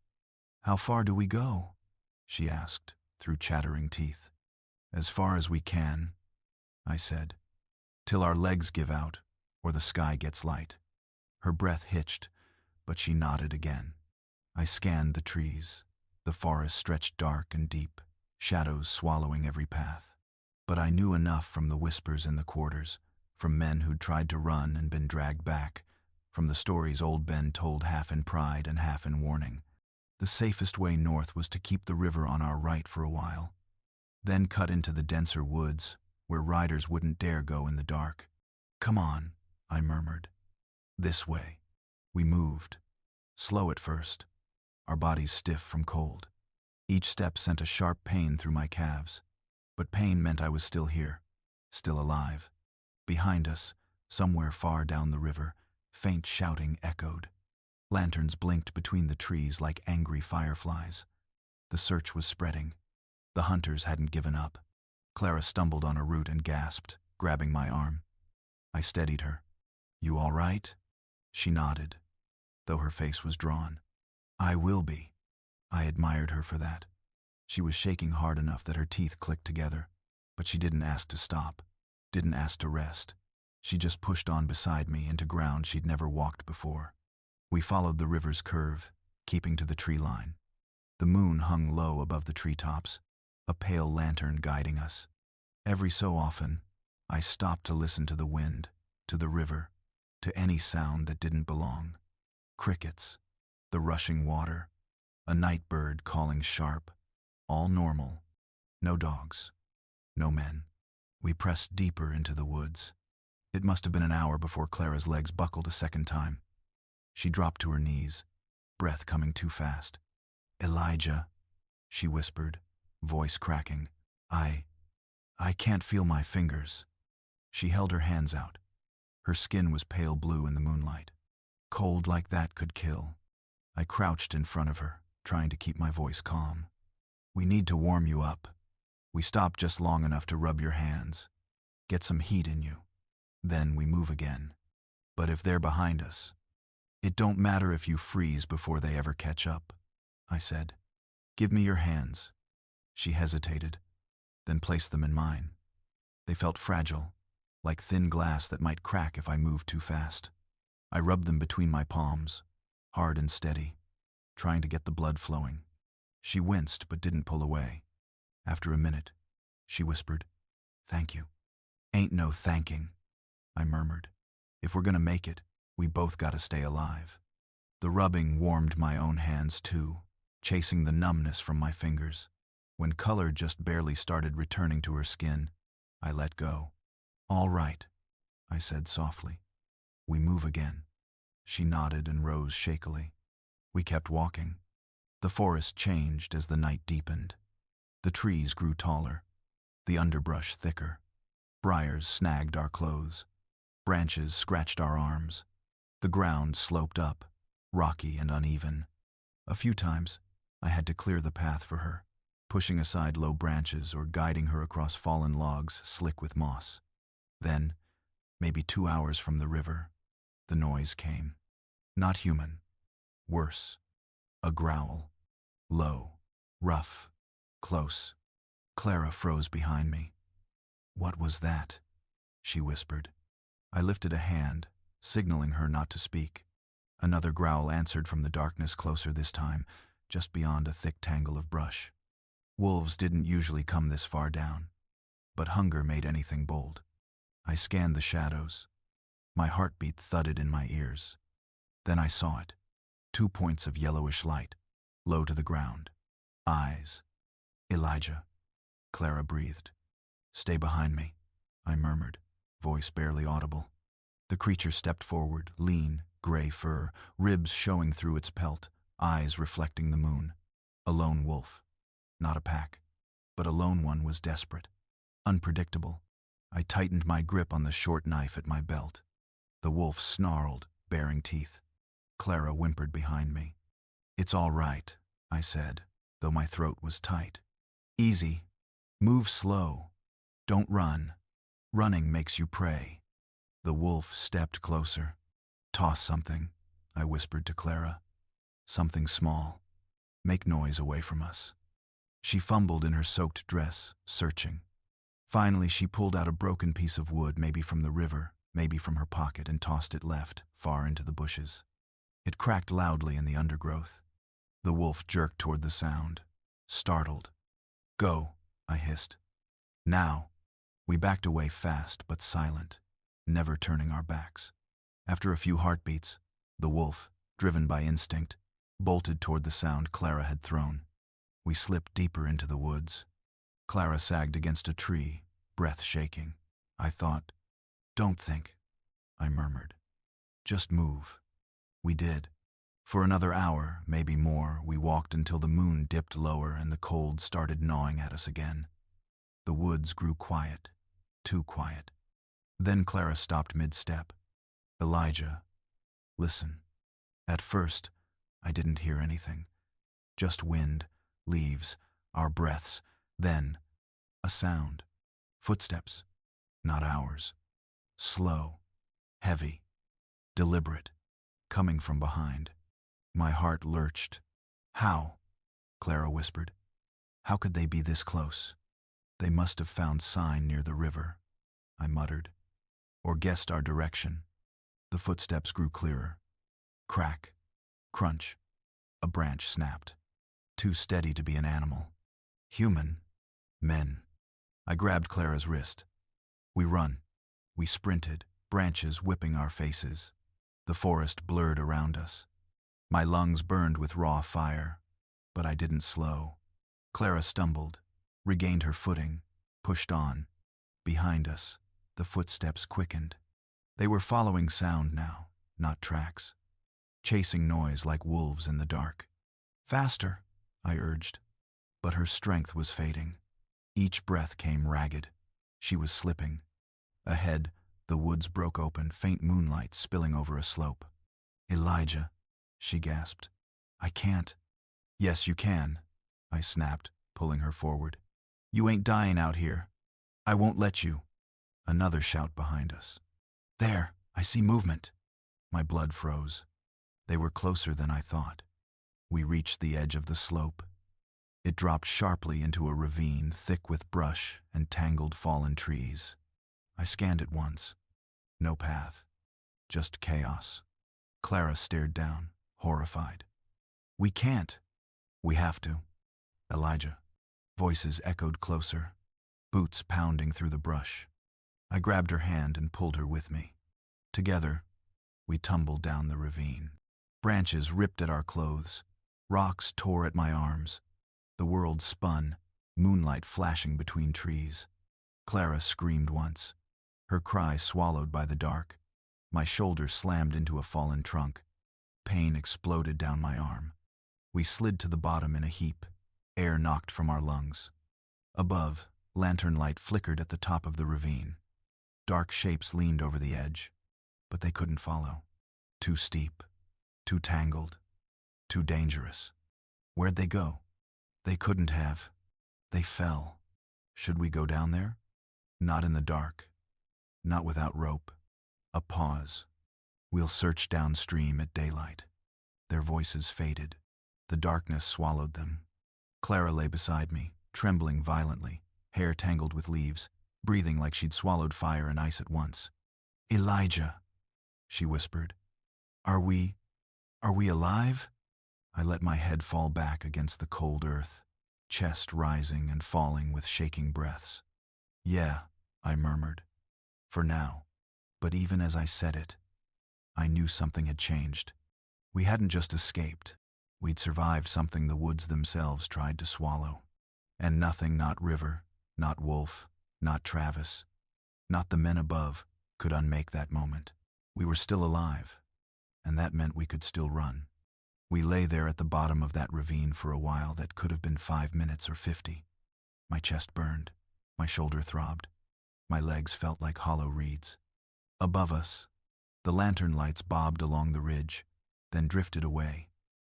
How far do we go?" she asked, through chattering teeth. "As far as we can," I said, "till our legs give out or the sky gets light." Her breath hitched, but she nodded again. I scanned the trees. The forest stretched dark and deep, shadows swallowing every path. But I knew enough from the whispers in the quarters, from men who'd tried to run and been dragged back, from the stories old Ben told half in pride and half in warning. The safest way north was to keep the river on our right for a while, then cut into the denser woods, where riders wouldn't dare go in the dark. "Come on," I murmured. "This way." We moved, slow at first, our bodies stiff from cold. Each step sent a sharp pain through my calves, but pain meant I was still here, still alive. Behind us, somewhere far down the river, faint shouting echoed. Lanterns blinked between the trees like angry fireflies. The search was spreading. The hunters hadn't given up. Clara stumbled on a root and gasped, grabbing my arm. I steadied her. "You all right?" She nodded, though her face was drawn. "I will be." I admired her for that. She was shaking hard enough that her teeth clicked together, but she didn't ask to stop, didn't ask to rest. She just pushed on beside me into ground she'd never walked before. We followed the river's curve, keeping to the tree line. The moon hung low above the treetops, a pale lantern guiding us. Every so often, I stopped to listen to the wind, to the river, to any sound that didn't belong. Crickets, the rushing water, a night bird calling sharp, all normal. No dogs, no men. We pressed deeper into the woods. It must have been an hour before Clara's legs buckled a second time. She dropped to her knees, breath coming too fast. "Elijah," she whispered, voice cracking. I can't feel my fingers." She held her hands out. Her skin was pale blue in the moonlight. Cold like that could kill. I crouched in front of her, trying to keep my voice calm. "We need to warm you up. We stop just long enough to rub your hands, get some heat in you. Then we move again. But if they're behind us, it don't matter if you freeze before they ever catch up," I said. "Give me your hands." She hesitated, then placed them in mine. They felt fragile, like thin glass that might crack if I moved too fast. I rubbed them between my palms, hard and steady, trying to get the blood flowing. She winced but didn't pull away. After a minute, she whispered, "Thank you." "Ain't no thanking," I murmured. "If we're gonna make it, we both gotta stay alive." The rubbing warmed my own hands too, chasing the numbness from my fingers. When color just barely started returning to her skin, I let go. "All right," I said softly. "We move again." She nodded and rose shakily. We kept walking. The forest changed as the night deepened. The trees grew taller, the underbrush thicker. Briars snagged our clothes. Branches scratched our arms. The ground sloped up, rocky and uneven. A few times, I had to clear the path for her, pushing aside low branches or guiding her across fallen logs slick with moss. Then, maybe 2 hours from the river, the noise came. Not human. Worse. A growl. Low. Rough. Close. Clara froze behind me. "What was that?" she whispered. I lifted a hand, signaling her not to speak. Another growl answered from the darkness closer this time, just beyond a thick tangle of brush. Wolves didn't usually come this far down, but hunger made anything bold. I scanned the shadows. My heartbeat thudded in my ears. Then I saw it. 2 points of yellowish light, low to the ground. Eyes. "Elijah," Clara breathed. "Stay behind me," I murmured, voice barely audible. The creature stepped forward, lean, gray fur, ribs showing through its pelt, eyes reflecting the moon. A lone wolf. Not a pack, but a lone one was desperate, unpredictable. I tightened my grip on the short knife at my belt. The wolf snarled, baring teeth. Clara whimpered behind me. "It's all right," I said, though my throat was tight. "Easy. Move slow. Don't run. Running makes you prey." The wolf stepped closer. "Toss something," I whispered to Clara. "Something small. Make noise away from us." She fumbled in her soaked dress, searching. Finally, she pulled out a broken piece of wood, maybe from the river, maybe from her pocket, and tossed it left, far into the bushes. It cracked loudly in the undergrowth. The wolf jerked toward the sound, startled. "Go," I hissed. "Now." We backed away fast but silent, never turning our backs. After a few heartbeats, the wolf, driven by instinct, bolted toward the sound Clara had thrown. We slipped deeper into the woods. Clara sagged against a tree, breath shaking. I thought, "Don't think," I murmured. "Just move." We did. For another hour, maybe more, we walked until the moon dipped lower and the cold started gnawing at us again. The woods grew quiet, too quiet. Then Clara stopped mid-step. "Elijah, listen." At first, I didn't hear anything. Just wind, leaves, our breaths. Then, a sound. Footsteps. Not ours. Slow. Heavy. Deliberate. Coming from behind. My heart lurched. "How?" Clara whispered. How could they be this close? They must have found sign near the river, I muttered, or guessed our direction. The footsteps grew clearer. Crack, crunch, a branch snapped. Too steady to be an animal. Human. Men. I grabbed Clara's wrist. We run. We sprinted, branches whipping our faces. The forest blurred around us. My lungs burned with raw fire, but I didn't slow. Clara stumbled, regained her footing, pushed on. Behind us, the footsteps quickened. They were following sound now, not tracks. Chasing noise like wolves in the dark. Faster, I urged, but her strength was fading. Each breath came ragged. She was slipping. Ahead, the woods broke open, faint moonlight spilling over a slope. Elijah, she gasped. I can't. Yes, you can, I snapped, pulling her forward. You ain't dying out here. I won't let you. Another shout behind us. There, I see movement. My blood froze. They were closer than I thought. We reached the edge of the slope. It dropped sharply into a ravine thick with brush and tangled fallen trees. I scanned it once. No path. Just chaos. Clara stared down, horrified. We can't. We have to. Elijah. Voices echoed closer, boots pounding through the brush. I grabbed her hand and pulled her with me. Together, we tumbled down the ravine. Branches ripped at our clothes. Rocks tore at my arms. The world spun, moonlight flashing between trees. Clara screamed once, her cry swallowed by the dark. My shoulder slammed into a fallen trunk. Pain exploded down my arm. We slid to the bottom in a heap, air knocked from our lungs. Above, lantern light flickered at the top of the ravine. Dark shapes leaned over the edge, but they couldn't follow. Too steep, too tangled, too dangerous. Where'd they go? They couldn't have. They fell. Should we go down there? Not in the dark. Not without rope. A pause. We'll search downstream at daylight. Their voices faded. The darkness swallowed them. Clara lay beside me, trembling violently, hair tangled with leaves, breathing like she'd swallowed fire and ice at once. Elijah, she whispered. Are we alive? I let my head fall back against the cold earth, chest rising and falling with shaking breaths. Yeah, I murmured. For now. But even as I said it, I knew something had changed. We hadn't just escaped. We'd survived something the woods themselves tried to swallow. And nothing, not River, not Wolf, not Travis, not the men above, could unmake that moment. We were still alive, and that meant we could still run. We lay there at the bottom of that ravine for a while that could have been 5 minutes or 50. My chest burned, my shoulder throbbed, my legs felt like hollow reeds. Above us, the lantern lights bobbed along the ridge, then drifted away,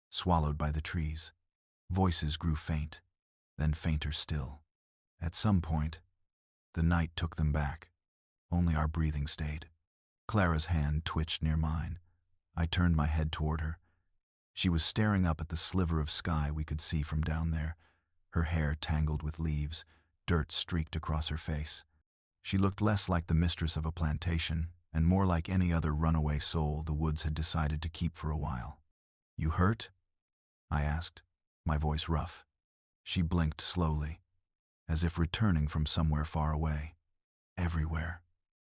swallowed by the trees. Voices grew faint, then fainter still. At some point, the night took them back. Only our breathing stayed. Clara's hand twitched near mine. I turned my head toward her. She was staring up at the sliver of sky we could see from down there, her hair tangled with leaves, dirt streaked across her face. She looked less like the mistress of a plantation and more like any other runaway soul the woods had decided to keep for a while. You hurt? I asked, my voice rough. She blinked slowly, as if returning from somewhere far away. Everywhere,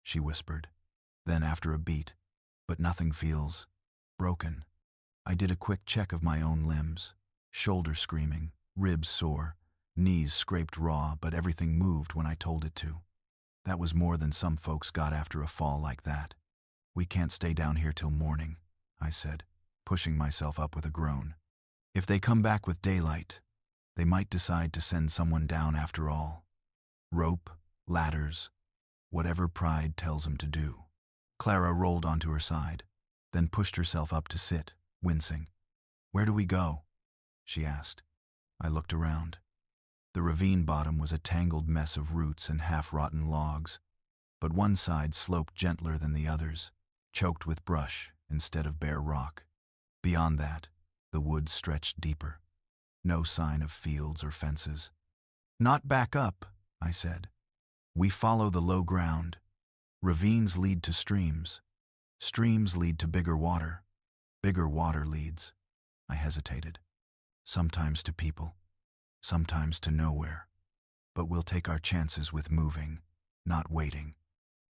she whispered. Then after a beat, but nothing feels broken. I did a quick check of my own limbs, shoulder screaming, ribs sore, knees scraped raw, but everything moved when I told it to. That was more than some folks got after a fall like that. We can't stay down here till morning, I said, pushing myself up with a groan. If they come back with daylight, they might decide to send someone down after all. Rope, ladders, whatever pride tells them to do. Clara rolled onto her side, then pushed herself up to sit, wincing. Where do we go? She asked. I looked around. The ravine bottom was a tangled mess of roots and half-rotten logs, but one side sloped gentler than the others, choked with brush instead of bare rock. Beyond that, the woods stretched deeper. No sign of fields or fences, Not back up, I said. We follow the low ground. Ravines lead to streams. Streams lead to bigger water. Bigger water leads. I hesitated. Sometimes to people. Sometimes to nowhere. But we'll take our chances with moving, not waiting.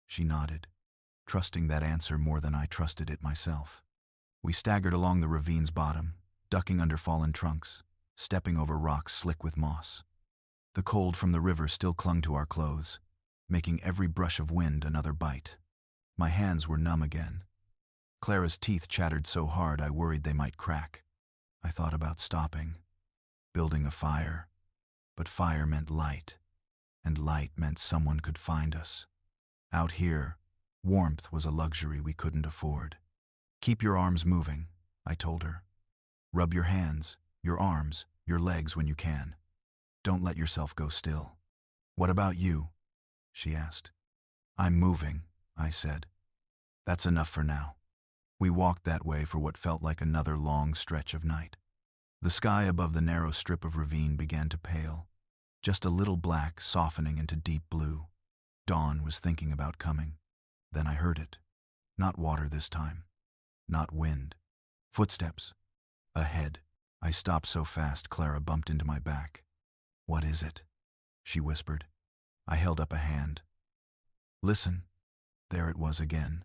She nodded, trusting that answer more than I trusted it myself. We staggered along the ravine's bottom, ducking under fallen trunks, stepping over rocks slick with moss. The cold from the river still clung to our clothes, making every brush of wind another bite. My hands were numb again. Clara's teeth chattered so hard I worried they might crack. I thought about stopping, building a fire, but fire meant light, and light meant someone could find us. Out here, warmth was a luxury we couldn't afford. Keep your arms moving, I told her. Rub your hands, your arms, your legs when you can. Don't let yourself go still. What about you? She asked. I'm moving, I said. That's enough for now. We walked that way for what felt like another long stretch of night. The sky above the narrow strip of ravine began to pale, just a little black softening into deep blue. Dawn was thinking about coming. Then I heard it. Not water this time. Not wind. Footsteps. Ahead. I stopped so fast Clara bumped into my back. What is it? She whispered. I held up a hand. Listen. There it was again.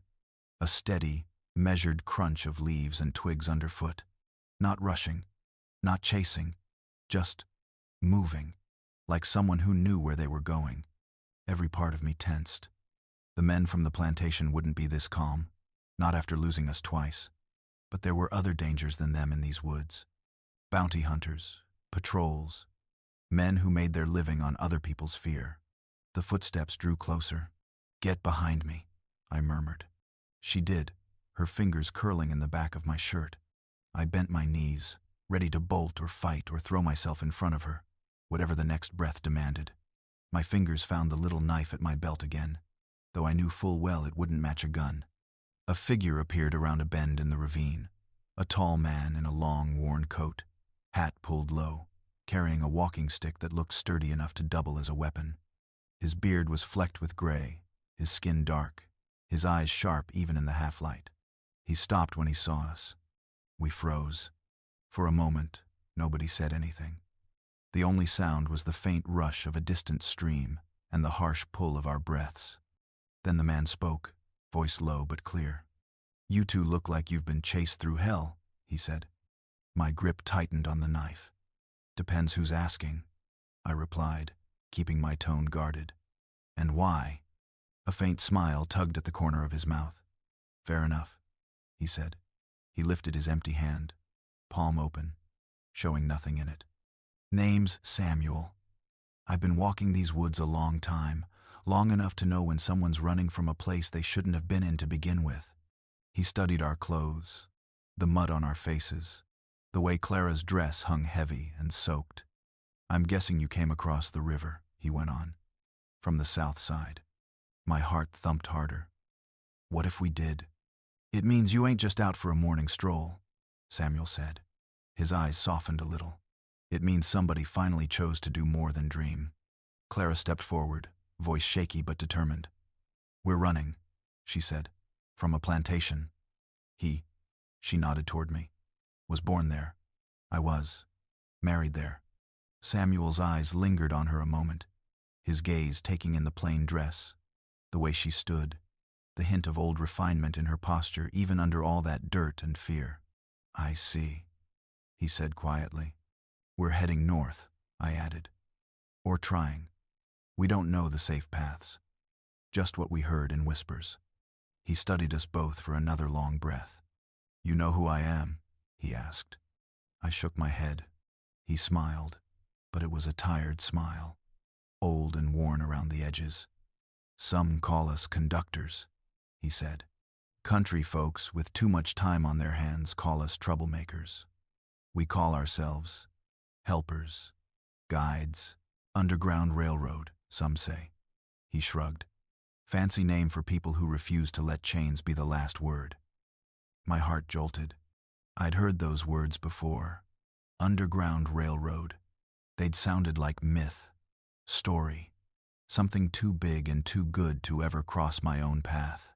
A steady, measured crunch of leaves and twigs underfoot. Not rushing. Not chasing. Just moving. Like someone who knew where they were going. Every part of me tensed. The men from the plantation wouldn't be this calm, not after losing us twice. But there were other dangers than them in these woods. Bounty hunters, patrols, men who made their living on other people's fear. The footsteps drew closer. Get behind me, I murmured. She did, her fingers curling in the back of my shirt. I bent my knees, ready to bolt or fight or throw myself in front of her, whatever the next breath demanded. My fingers found the little knife at my belt again, though I knew full well it wouldn't match a gun. A figure appeared around a bend in the ravine, a tall man in a long, worn coat, hat pulled low, carrying a walking stick that looked sturdy enough to double as a weapon. His beard was flecked with gray, his skin dark, his eyes sharp even in the half-light. He stopped when he saw us. We froze. For a moment, nobody said anything. The only sound was the faint rush of a distant stream and the harsh pull of our breaths. Then the man spoke, voice low but clear. You two look like you've been chased through hell, he said. My grip tightened on the knife. Depends who's asking, I replied, keeping my tone guarded. And why? A faint smile tugged at the corner of his mouth. Fair enough, he said. He lifted his empty hand, palm open, showing nothing in it. Name's Samuel. I've been walking these woods a long time, long enough to know when someone's running from a place they shouldn't have been in to begin with. He studied our clothes, the mud on our faces, the way Clara's dress hung heavy and soaked. I'm guessing you came across the river, he went on, from the south side. My heart thumped harder. What if we did? It means you ain't just out for a morning stroll, Samuel said. His eyes softened a little. It means somebody finally chose to do more than dream. Clara stepped forward, voice shaky but determined. We're running, she said, from a plantation. She nodded toward me, was born there. I was, married there. Samuel's eyes lingered on her a moment, his gaze taking in the plain dress, the way she stood, the hint of old refinement in her posture even under all that dirt and fear. I see, he said quietly. We're heading north, I added. Or trying. We don't know the safe paths. Just what we heard in whispers. He studied us both for another long breath. You know who I am? He asked. I shook my head. He smiled, but it was a tired smile, old and worn around the edges. Some call us conductors, he said. Country folks with too much time on their hands call us troublemakers. We call ourselves helpers, guides, underground railroad, some say. He shrugged. Fancy name for people who refuse to let chains be the last word. My heart jolted. I'd heard those words before. Underground railroad. They'd sounded like myth. Story. Something too big and too good to ever cross my own path.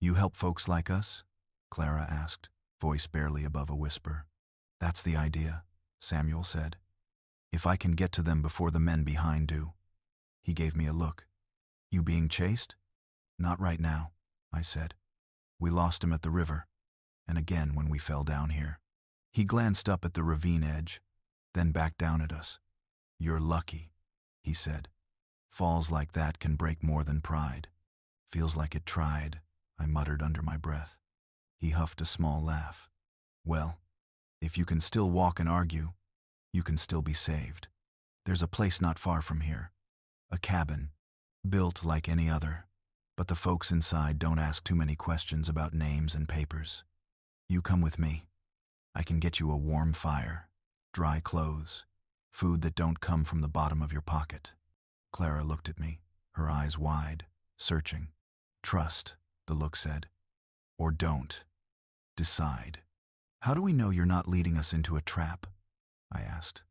You help folks like us? Clara asked, voice barely above a whisper. That's the idea, Samuel said. If I can get to them before the men behind do. He gave me a look. You being chased? Not right now, I said. We lost him at the river, and again when we fell down here. He glanced up at the ravine edge, then back down at us. You're lucky, he said. Falls like that can break more than pride. Feels like it tried, I muttered under my breath. He huffed a small laugh. Well, if you can still walk and argue, you can still be saved. There's a place not far from here. A cabin, built like any other, but the folks inside don't ask too many questions about names and papers. You come with me. I can get you a warm fire, dry clothes, food that don't come from the bottom of your pocket. Clara looked at me, her eyes wide, searching. Trust, the look said. Or don't. Decide. How do we know you're not leading us into a trap? I asked.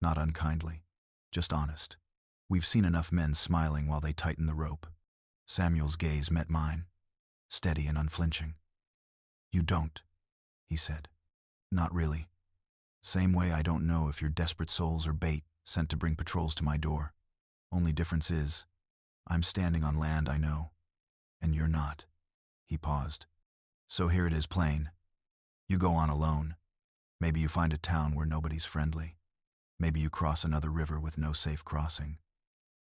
Not unkindly, just honest. We've seen enough men smiling while they tighten the rope. Samuel's gaze met mine, steady and unflinching. You don't, he said. Not really. Same way I don't know if you're desperate souls or bait sent to bring patrols to my door. Only difference is, I'm standing on land I know, and you're not. He paused. So here it is plain. You go on alone. Maybe you find a town where nobody's friendly. Maybe you cross another river with no safe crossing.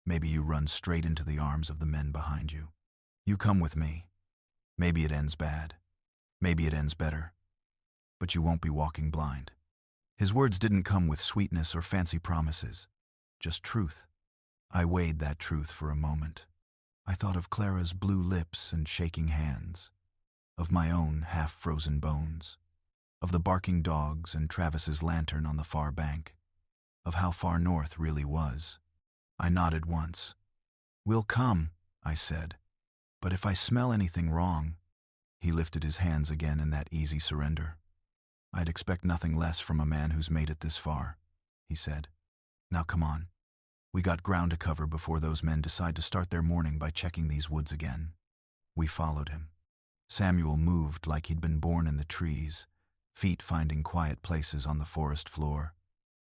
Maybe you run straight into the arms of the men behind you. You come with me. Maybe it ends bad. Maybe it ends better. But you won't be walking blind. His words didn't come with sweetness or fancy promises, just truth. I weighed that truth for a moment. I thought of Clara's blue lips and shaking hands, of my own half-frozen bones, of the barking dogs and Travis's lantern on the far bank, of how far north really was. I nodded once. We'll come, I said, but if I smell anything wrong. He lifted his hands again in that easy surrender. I'd expect nothing less from a man who's made it this far, he said. Now come on. We got ground to cover before those men decide to start their morning by checking these woods again. We followed him. Samuel moved like he'd been born in the trees, feet finding quiet places on the forest floor,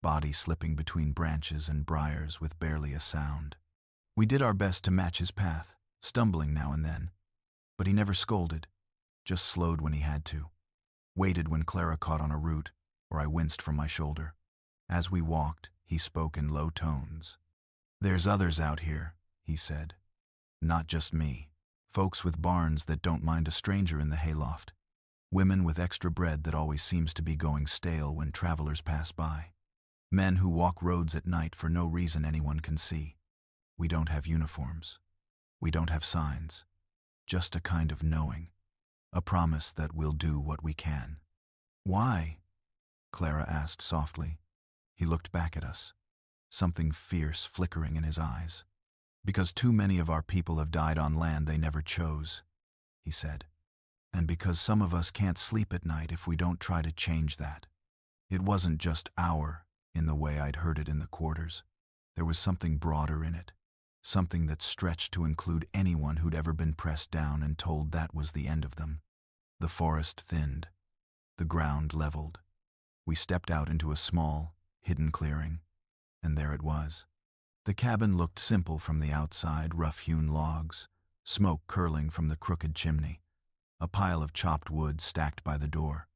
body slipping between branches and briars with barely a sound. We did our best to match his path, stumbling now and then, but he never scolded, just slowed when he had to, waited when Clara caught on a root, or I winced from my shoulder. As we walked, he spoke in low tones. There's others out here, he said. Not just me. Folks with barns that don't mind a stranger in the hayloft. Women with extra bread that always seems to be going stale when travelers pass by. Men who walk roads at night for no reason anyone can see. We don't have uniforms. We don't have signs. Just a kind of knowing. A promise that we'll do what we can. Why? Clara asked softly. He looked back at us, something fierce flickering in his eyes. Because too many of our people have died on land they never chose, he said. And because some of us can't sleep at night if we don't try to change that. It wasn't just our, in the way I'd heard it in the quarters. There was something broader in it, something that stretched to include anyone who'd ever been pressed down and told that was the end of them. The forest thinned, the ground leveled. We stepped out into a small, hidden clearing, and there it was. The cabin looked simple from the outside, rough-hewn logs, smoke curling from the crooked chimney, a pile of chopped wood stacked by the door.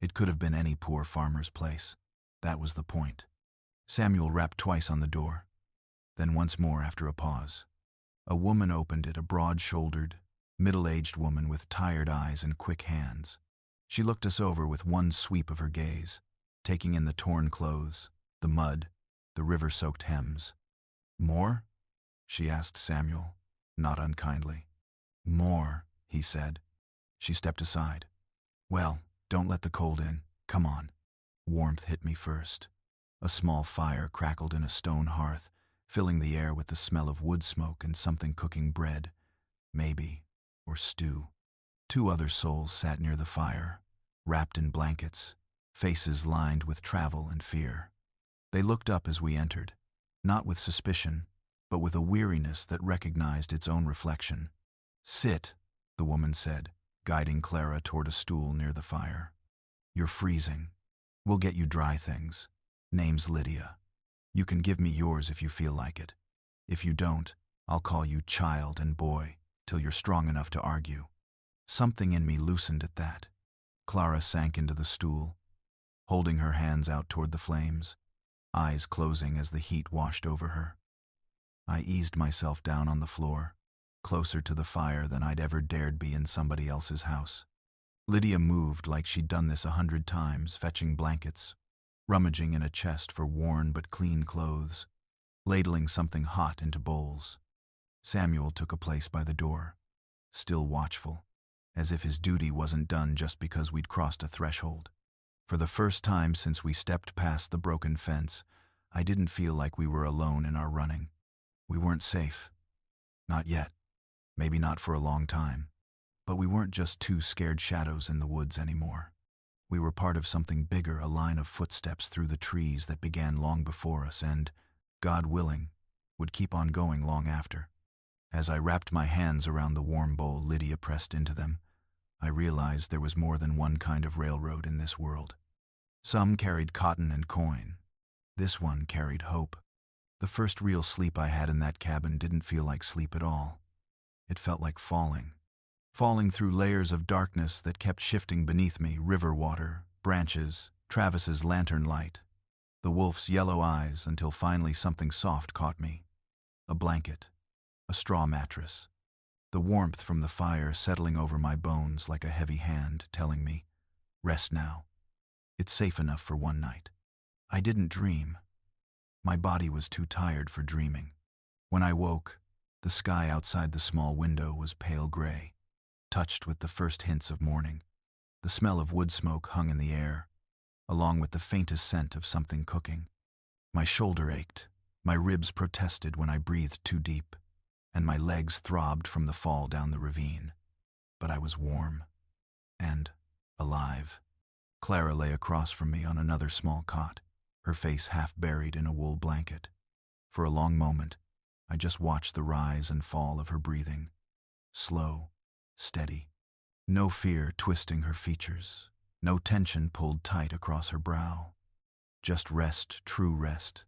It could have been any poor farmer's place. That was the point. Samuel rapped twice on the door, then once more after a pause. A woman opened it, a broad-shouldered, middle-aged woman with tired eyes and quick hands. She looked us over with one sweep of her gaze, taking in the torn clothes, the mud, the river-soaked hems. More? She asked Samuel, not unkindly. More, he said. She stepped aside. Well, don't let the cold in. Come on. Warmth hit me first. A small fire crackled in a stone hearth, filling the air with the smell of wood smoke and something cooking bread, maybe, or stew. Two other souls sat near the fire, wrapped in blankets, faces lined with travel and fear. They looked up as we entered, not with suspicion, but with a weariness that recognized its own reflection. "Sit," the woman said, guiding Clara toward a stool near the fire. "You're freezing. We'll get you dry things. Name's Lydia. You can give me yours if you feel like it. If you don't, I'll call you child and boy till you're strong enough to argue." Something in me loosened at that. Clara sank into the stool, holding her hands out toward the flames, eyes closing as the heat washed over her. I eased myself down on the floor, closer to the fire than I'd ever dared be in somebody else's house. Lydia moved like she'd done this 100 times, fetching blankets, rummaging in a chest for worn but clean clothes, ladling something hot into bowls. Samuel took a place by the door, still watchful, as if his duty wasn't done just because we'd crossed a threshold. For the first time since we stepped past the broken fence, I didn't feel like we were alone in our running. We weren't safe. Not yet. Maybe not for a long time. But we weren't just two scared shadows in the woods anymore. We were part of something bigger, a line of footsteps through the trees that began long before us and, God willing, would keep on going long after. As I wrapped my hands around the warm bowl Lydia pressed into them, I realized there was more than one kind of railroad in this world. Some carried cotton and coin. This one carried hope. The first real sleep I had in that cabin didn't feel like sleep at all. It felt like falling. Falling through layers of darkness that kept shifting beneath me, river water, branches, Travis's lantern light, the wolf's yellow eyes, until finally something soft caught me. A blanket, a straw mattress, the warmth from the fire settling over my bones like a heavy hand telling me, "Rest now. It's safe enough for one night." I didn't dream. My body was too tired for dreaming. When I woke, the sky outside the small window was pale gray, touched with the first hints of morning. The smell of wood smoke hung in the air, along with the faintest scent of something cooking. My shoulder ached, my ribs protested when I breathed too deep, and my legs throbbed from the fall down the ravine. But I was warm and alive. Clara lay across from me on another small cot, her face half buried in a wool blanket. For a long moment, I just watched the rise and fall of her breathing. Slow, steady. No fear twisting her features. No tension pulled tight across her brow. Just rest, true rest.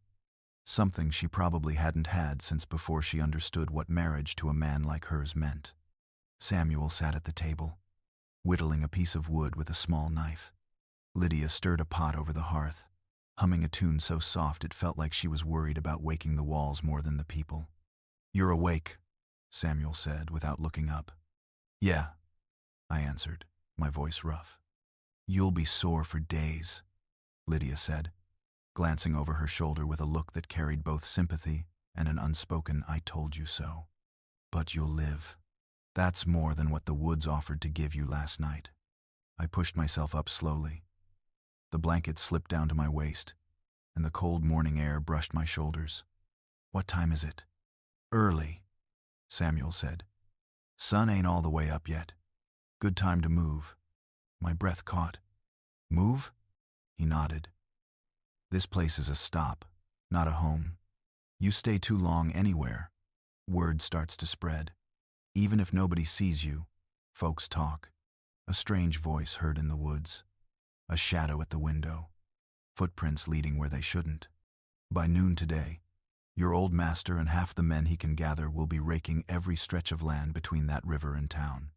Something she probably hadn't had since before she understood what marriage to a man like hers meant. Samuel sat at the table, whittling a piece of wood with a small knife. Lydia stirred a pot over the hearth, humming a tune so soft it felt like she was worried about waking the walls more than the people. "You're awake," Samuel said without looking up. "Yeah," I answered, my voice rough. "You'll be sore for days," Lydia said, glancing over her shoulder with a look that carried both sympathy and an unspoken "I told you so." "But you'll live. That's more than what the woods offered to give you last night." I pushed myself up slowly. The blanket slipped down to my waist, and the cold morning air brushed my shoulders. "What time is it?" "Early," Samuel said. "Sun ain't all the way up yet. Good time to move." My breath caught. "Move?" He nodded. "This place is a stop, not a home. You stay too long anywhere, word starts to spread. Even if nobody sees you, folks talk." A strange voice heard in the woods. A shadow at the window. Footprints leading where they shouldn't. "By noon today, your old master and half the men he can gather will be raking every stretch of land between that river and town."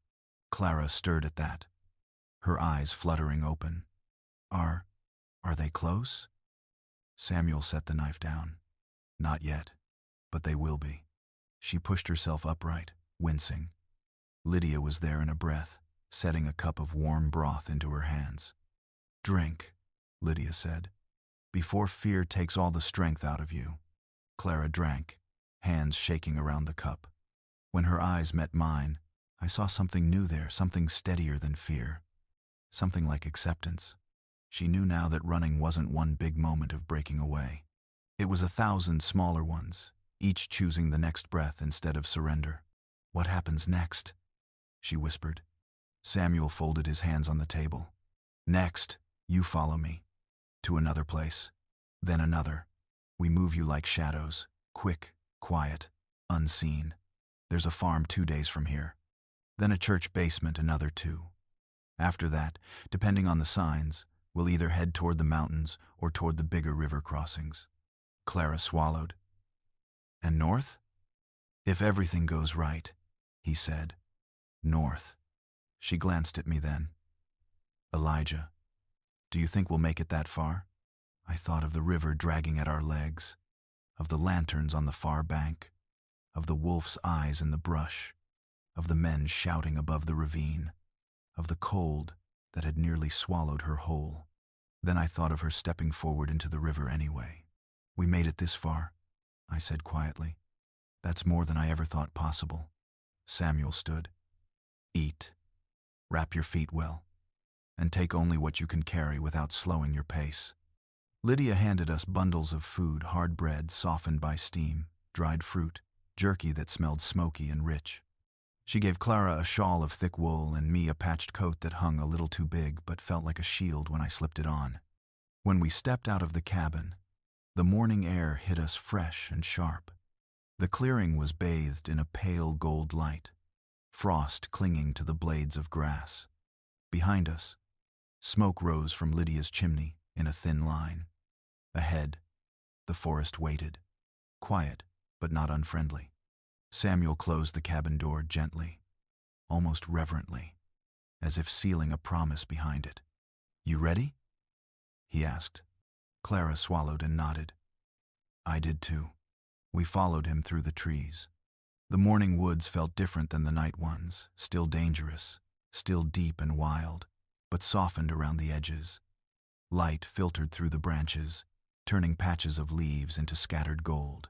Clara stirred at that, her eyes fluttering open. Are they close?" Samuel set the knife down. "Not yet, but they will be." She pushed herself upright, wincing. Lydia was there in a breath, setting a cup of warm broth into her hands. "Drink," Lydia said, "before fear takes all the strength out of you." Clara drank, hands shaking around the cup. When her eyes met mine, I saw something new there, something steadier than fear. Something like acceptance. She knew now that running wasn't one big moment of breaking away. It was 1,000 smaller ones, each choosing the next breath instead of surrender. "What happens next?" she whispered. Samuel folded his hands on the table. "Next, you follow me. To another place. Then another. We move you like shadows. Quick, quiet. unseen. There's a farm 2 days from here. Then a church basement another 2. After that, depending on the signs, we'll either head toward the mountains or toward the bigger river crossings. Clara swallowed. And north? If everything goes right, he said. North. She glanced at me then. Elijah, do you think we'll make it that far? I thought of the river dragging at our legs, of the lanterns on the far bank, of the wolf's eyes in the brush, of the men shouting above the ravine, of the cold that had nearly swallowed her whole. Then I thought of her stepping forward into the river anyway. We made it this far, I said quietly. That's more than I ever thought possible. Samuel stood. Eat. Wrap your feet well. And take only what you can carry without slowing your pace. Lydia handed us bundles of food, hard bread softened by steam, dried fruit, jerky that smelled smoky and rich. She gave Clara a shawl of thick wool and me a patched coat that hung a little too big but felt like a shield when I slipped it on. When we stepped out of the cabin, the morning air hit us fresh and sharp. The clearing was bathed in a pale gold light, frost clinging to the blades of grass. Behind us, smoke rose from Lydia's chimney in a thin line. Ahead, the forest waited, quiet but not unfriendly. Samuel closed the cabin door gently, almost reverently, as if sealing a promise behind it. You ready? He asked. Clara swallowed and nodded. I did too. We followed him through the trees. The morning woods felt different than the night ones, still dangerous, still deep and wild, but softened around the edges. Light filtered through the branches, turning patches of leaves into scattered gold.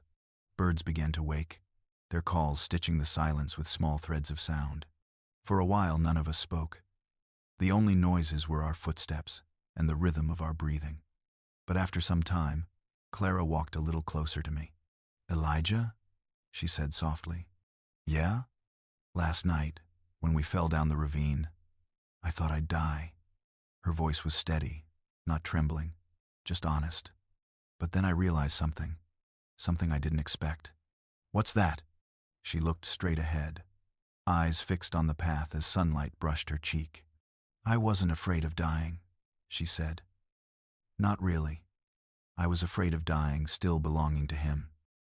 Birds began to wake, their calls stitching the silence with small threads of sound. For a while, none of us spoke. The only noises were our footsteps and the rhythm of our breathing. But after some time, Clara walked a little closer to me. Elijah? She said softly. Yeah? Last night, when we fell down the ravine, I thought I'd die. Her voice was steady, not trembling, just honest. But then I realized something I didn't expect. What's that? She looked straight ahead, eyes fixed on the path as sunlight brushed her cheek. I wasn't afraid of dying, she said. Not really. I was afraid of dying still belonging to him.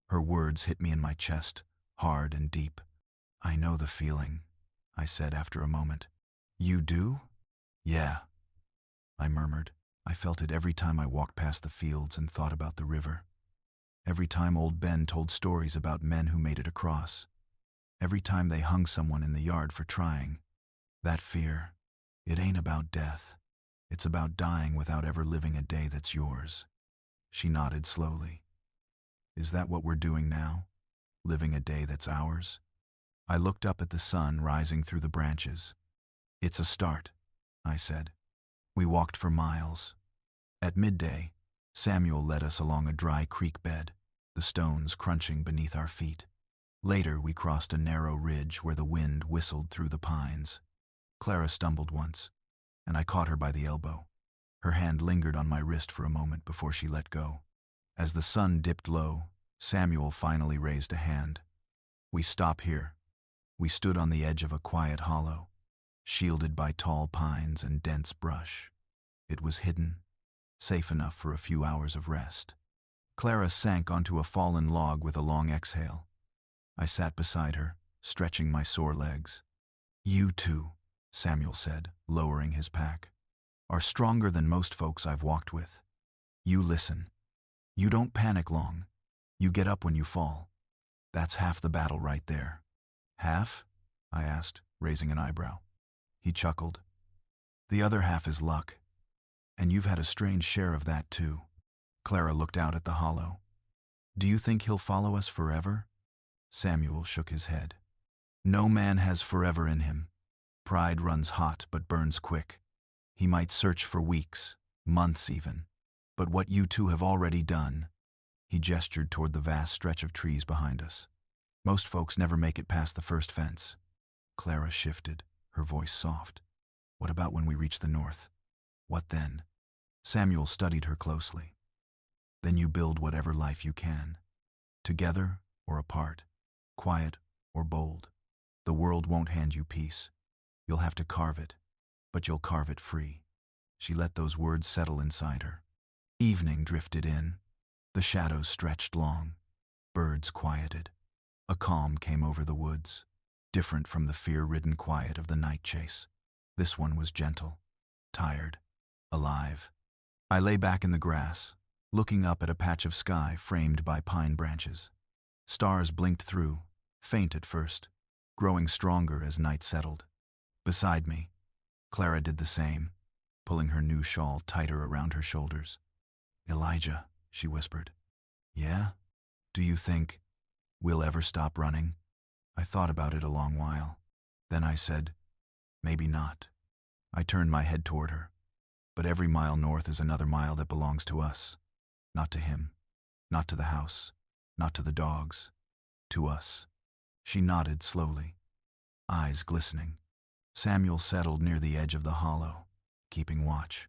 Her words hit me in my chest, hard and deep. I know the feeling, I said after a moment. You do? Yeah, I murmured. I felt it every time I walked past the fields and thought about the river. Every time old Ben told stories about men who made it across. Every time they hung someone in the yard for trying. That fear, it ain't about death. It's about dying without ever living a day that's yours. She nodded slowly. Is that what we're doing now? Living a day that's ours? I looked up at the sun rising through the branches. It's a start, I said. We walked for miles. At midday, Samuel led us along a dry creek bed, the stones crunching beneath our feet. Later, we crossed a narrow ridge where the wind whistled through the pines. Clara stumbled once, and I caught her by the elbow. Her hand lingered on my wrist for a moment before she let go. As the sun dipped low, Samuel finally raised a hand. We stop here. We stood on the edge of a quiet hollow, shielded by tall pines and dense brush. It was hidden, safe enough for a few hours of rest. Clara sank onto a fallen log with a long exhale. I sat beside her, stretching my sore legs. You too, Samuel said, lowering his pack, are stronger than most folks I've walked with. You listen. You don't panic long. You get up when you fall. That's half the battle right there. Half? I asked, raising an eyebrow. He chuckled. The other half is luck. And you've had a strange share of that too. Clara looked out at the hollow. Do you think he'll follow us forever? Samuel shook his head. No man has forever in him. Pride runs hot but burns quick. He might search for weeks, months even. But what you two have already done, he gestured toward the vast stretch of trees behind us. Most folks never make it past the first fence. Clara shifted, her voice soft. What about when we reach the north? What then? Samuel studied her closely. Then you build whatever life you can, together or apart, quiet or bold. The world won't hand you peace. You'll have to carve it, but you'll carve it free. She let those words settle inside her. Evening drifted in. The shadows stretched long. Birds quieted. A calm came over the woods, different from the fear-ridden quiet of the night chase. This one was gentle, tired, alive. I lay back in the grass, looking up at a patch of sky framed by pine branches. Stars blinked through, faint at first, growing stronger as night settled. Beside me, Clara did the same, pulling her new shawl tighter around her shoulders. "Elijah," she whispered. "Yeah? Do you think we'll ever stop running?" I thought about it a long while. Then I said, "Maybe not." I turned my head toward her. "But every mile north is another mile that belongs to us. Not to him. Not to the house. Not to the dogs. To us." She nodded slowly, eyes glistening. Samuel settled near the edge of the hollow, keeping watch.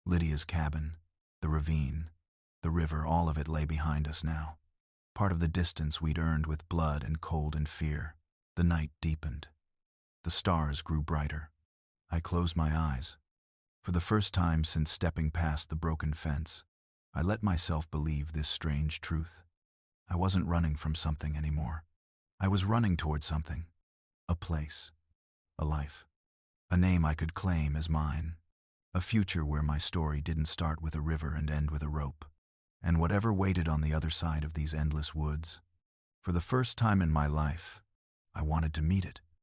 Lydia's cabin, the ravine, the river, all of it lay behind us now. Part of the distance we'd earned with blood and cold and fear. The night deepened. The stars grew brighter. I closed my eyes. For the first time since stepping past the broken fence, I let myself believe this strange truth. I wasn't running from something anymore. I was running toward something. A place. A life. A name I could claim as mine. A future where my story didn't start with a river and end with a rope. And whatever waited on the other side of these endless woods, for the first time in my life, I wanted to meet it.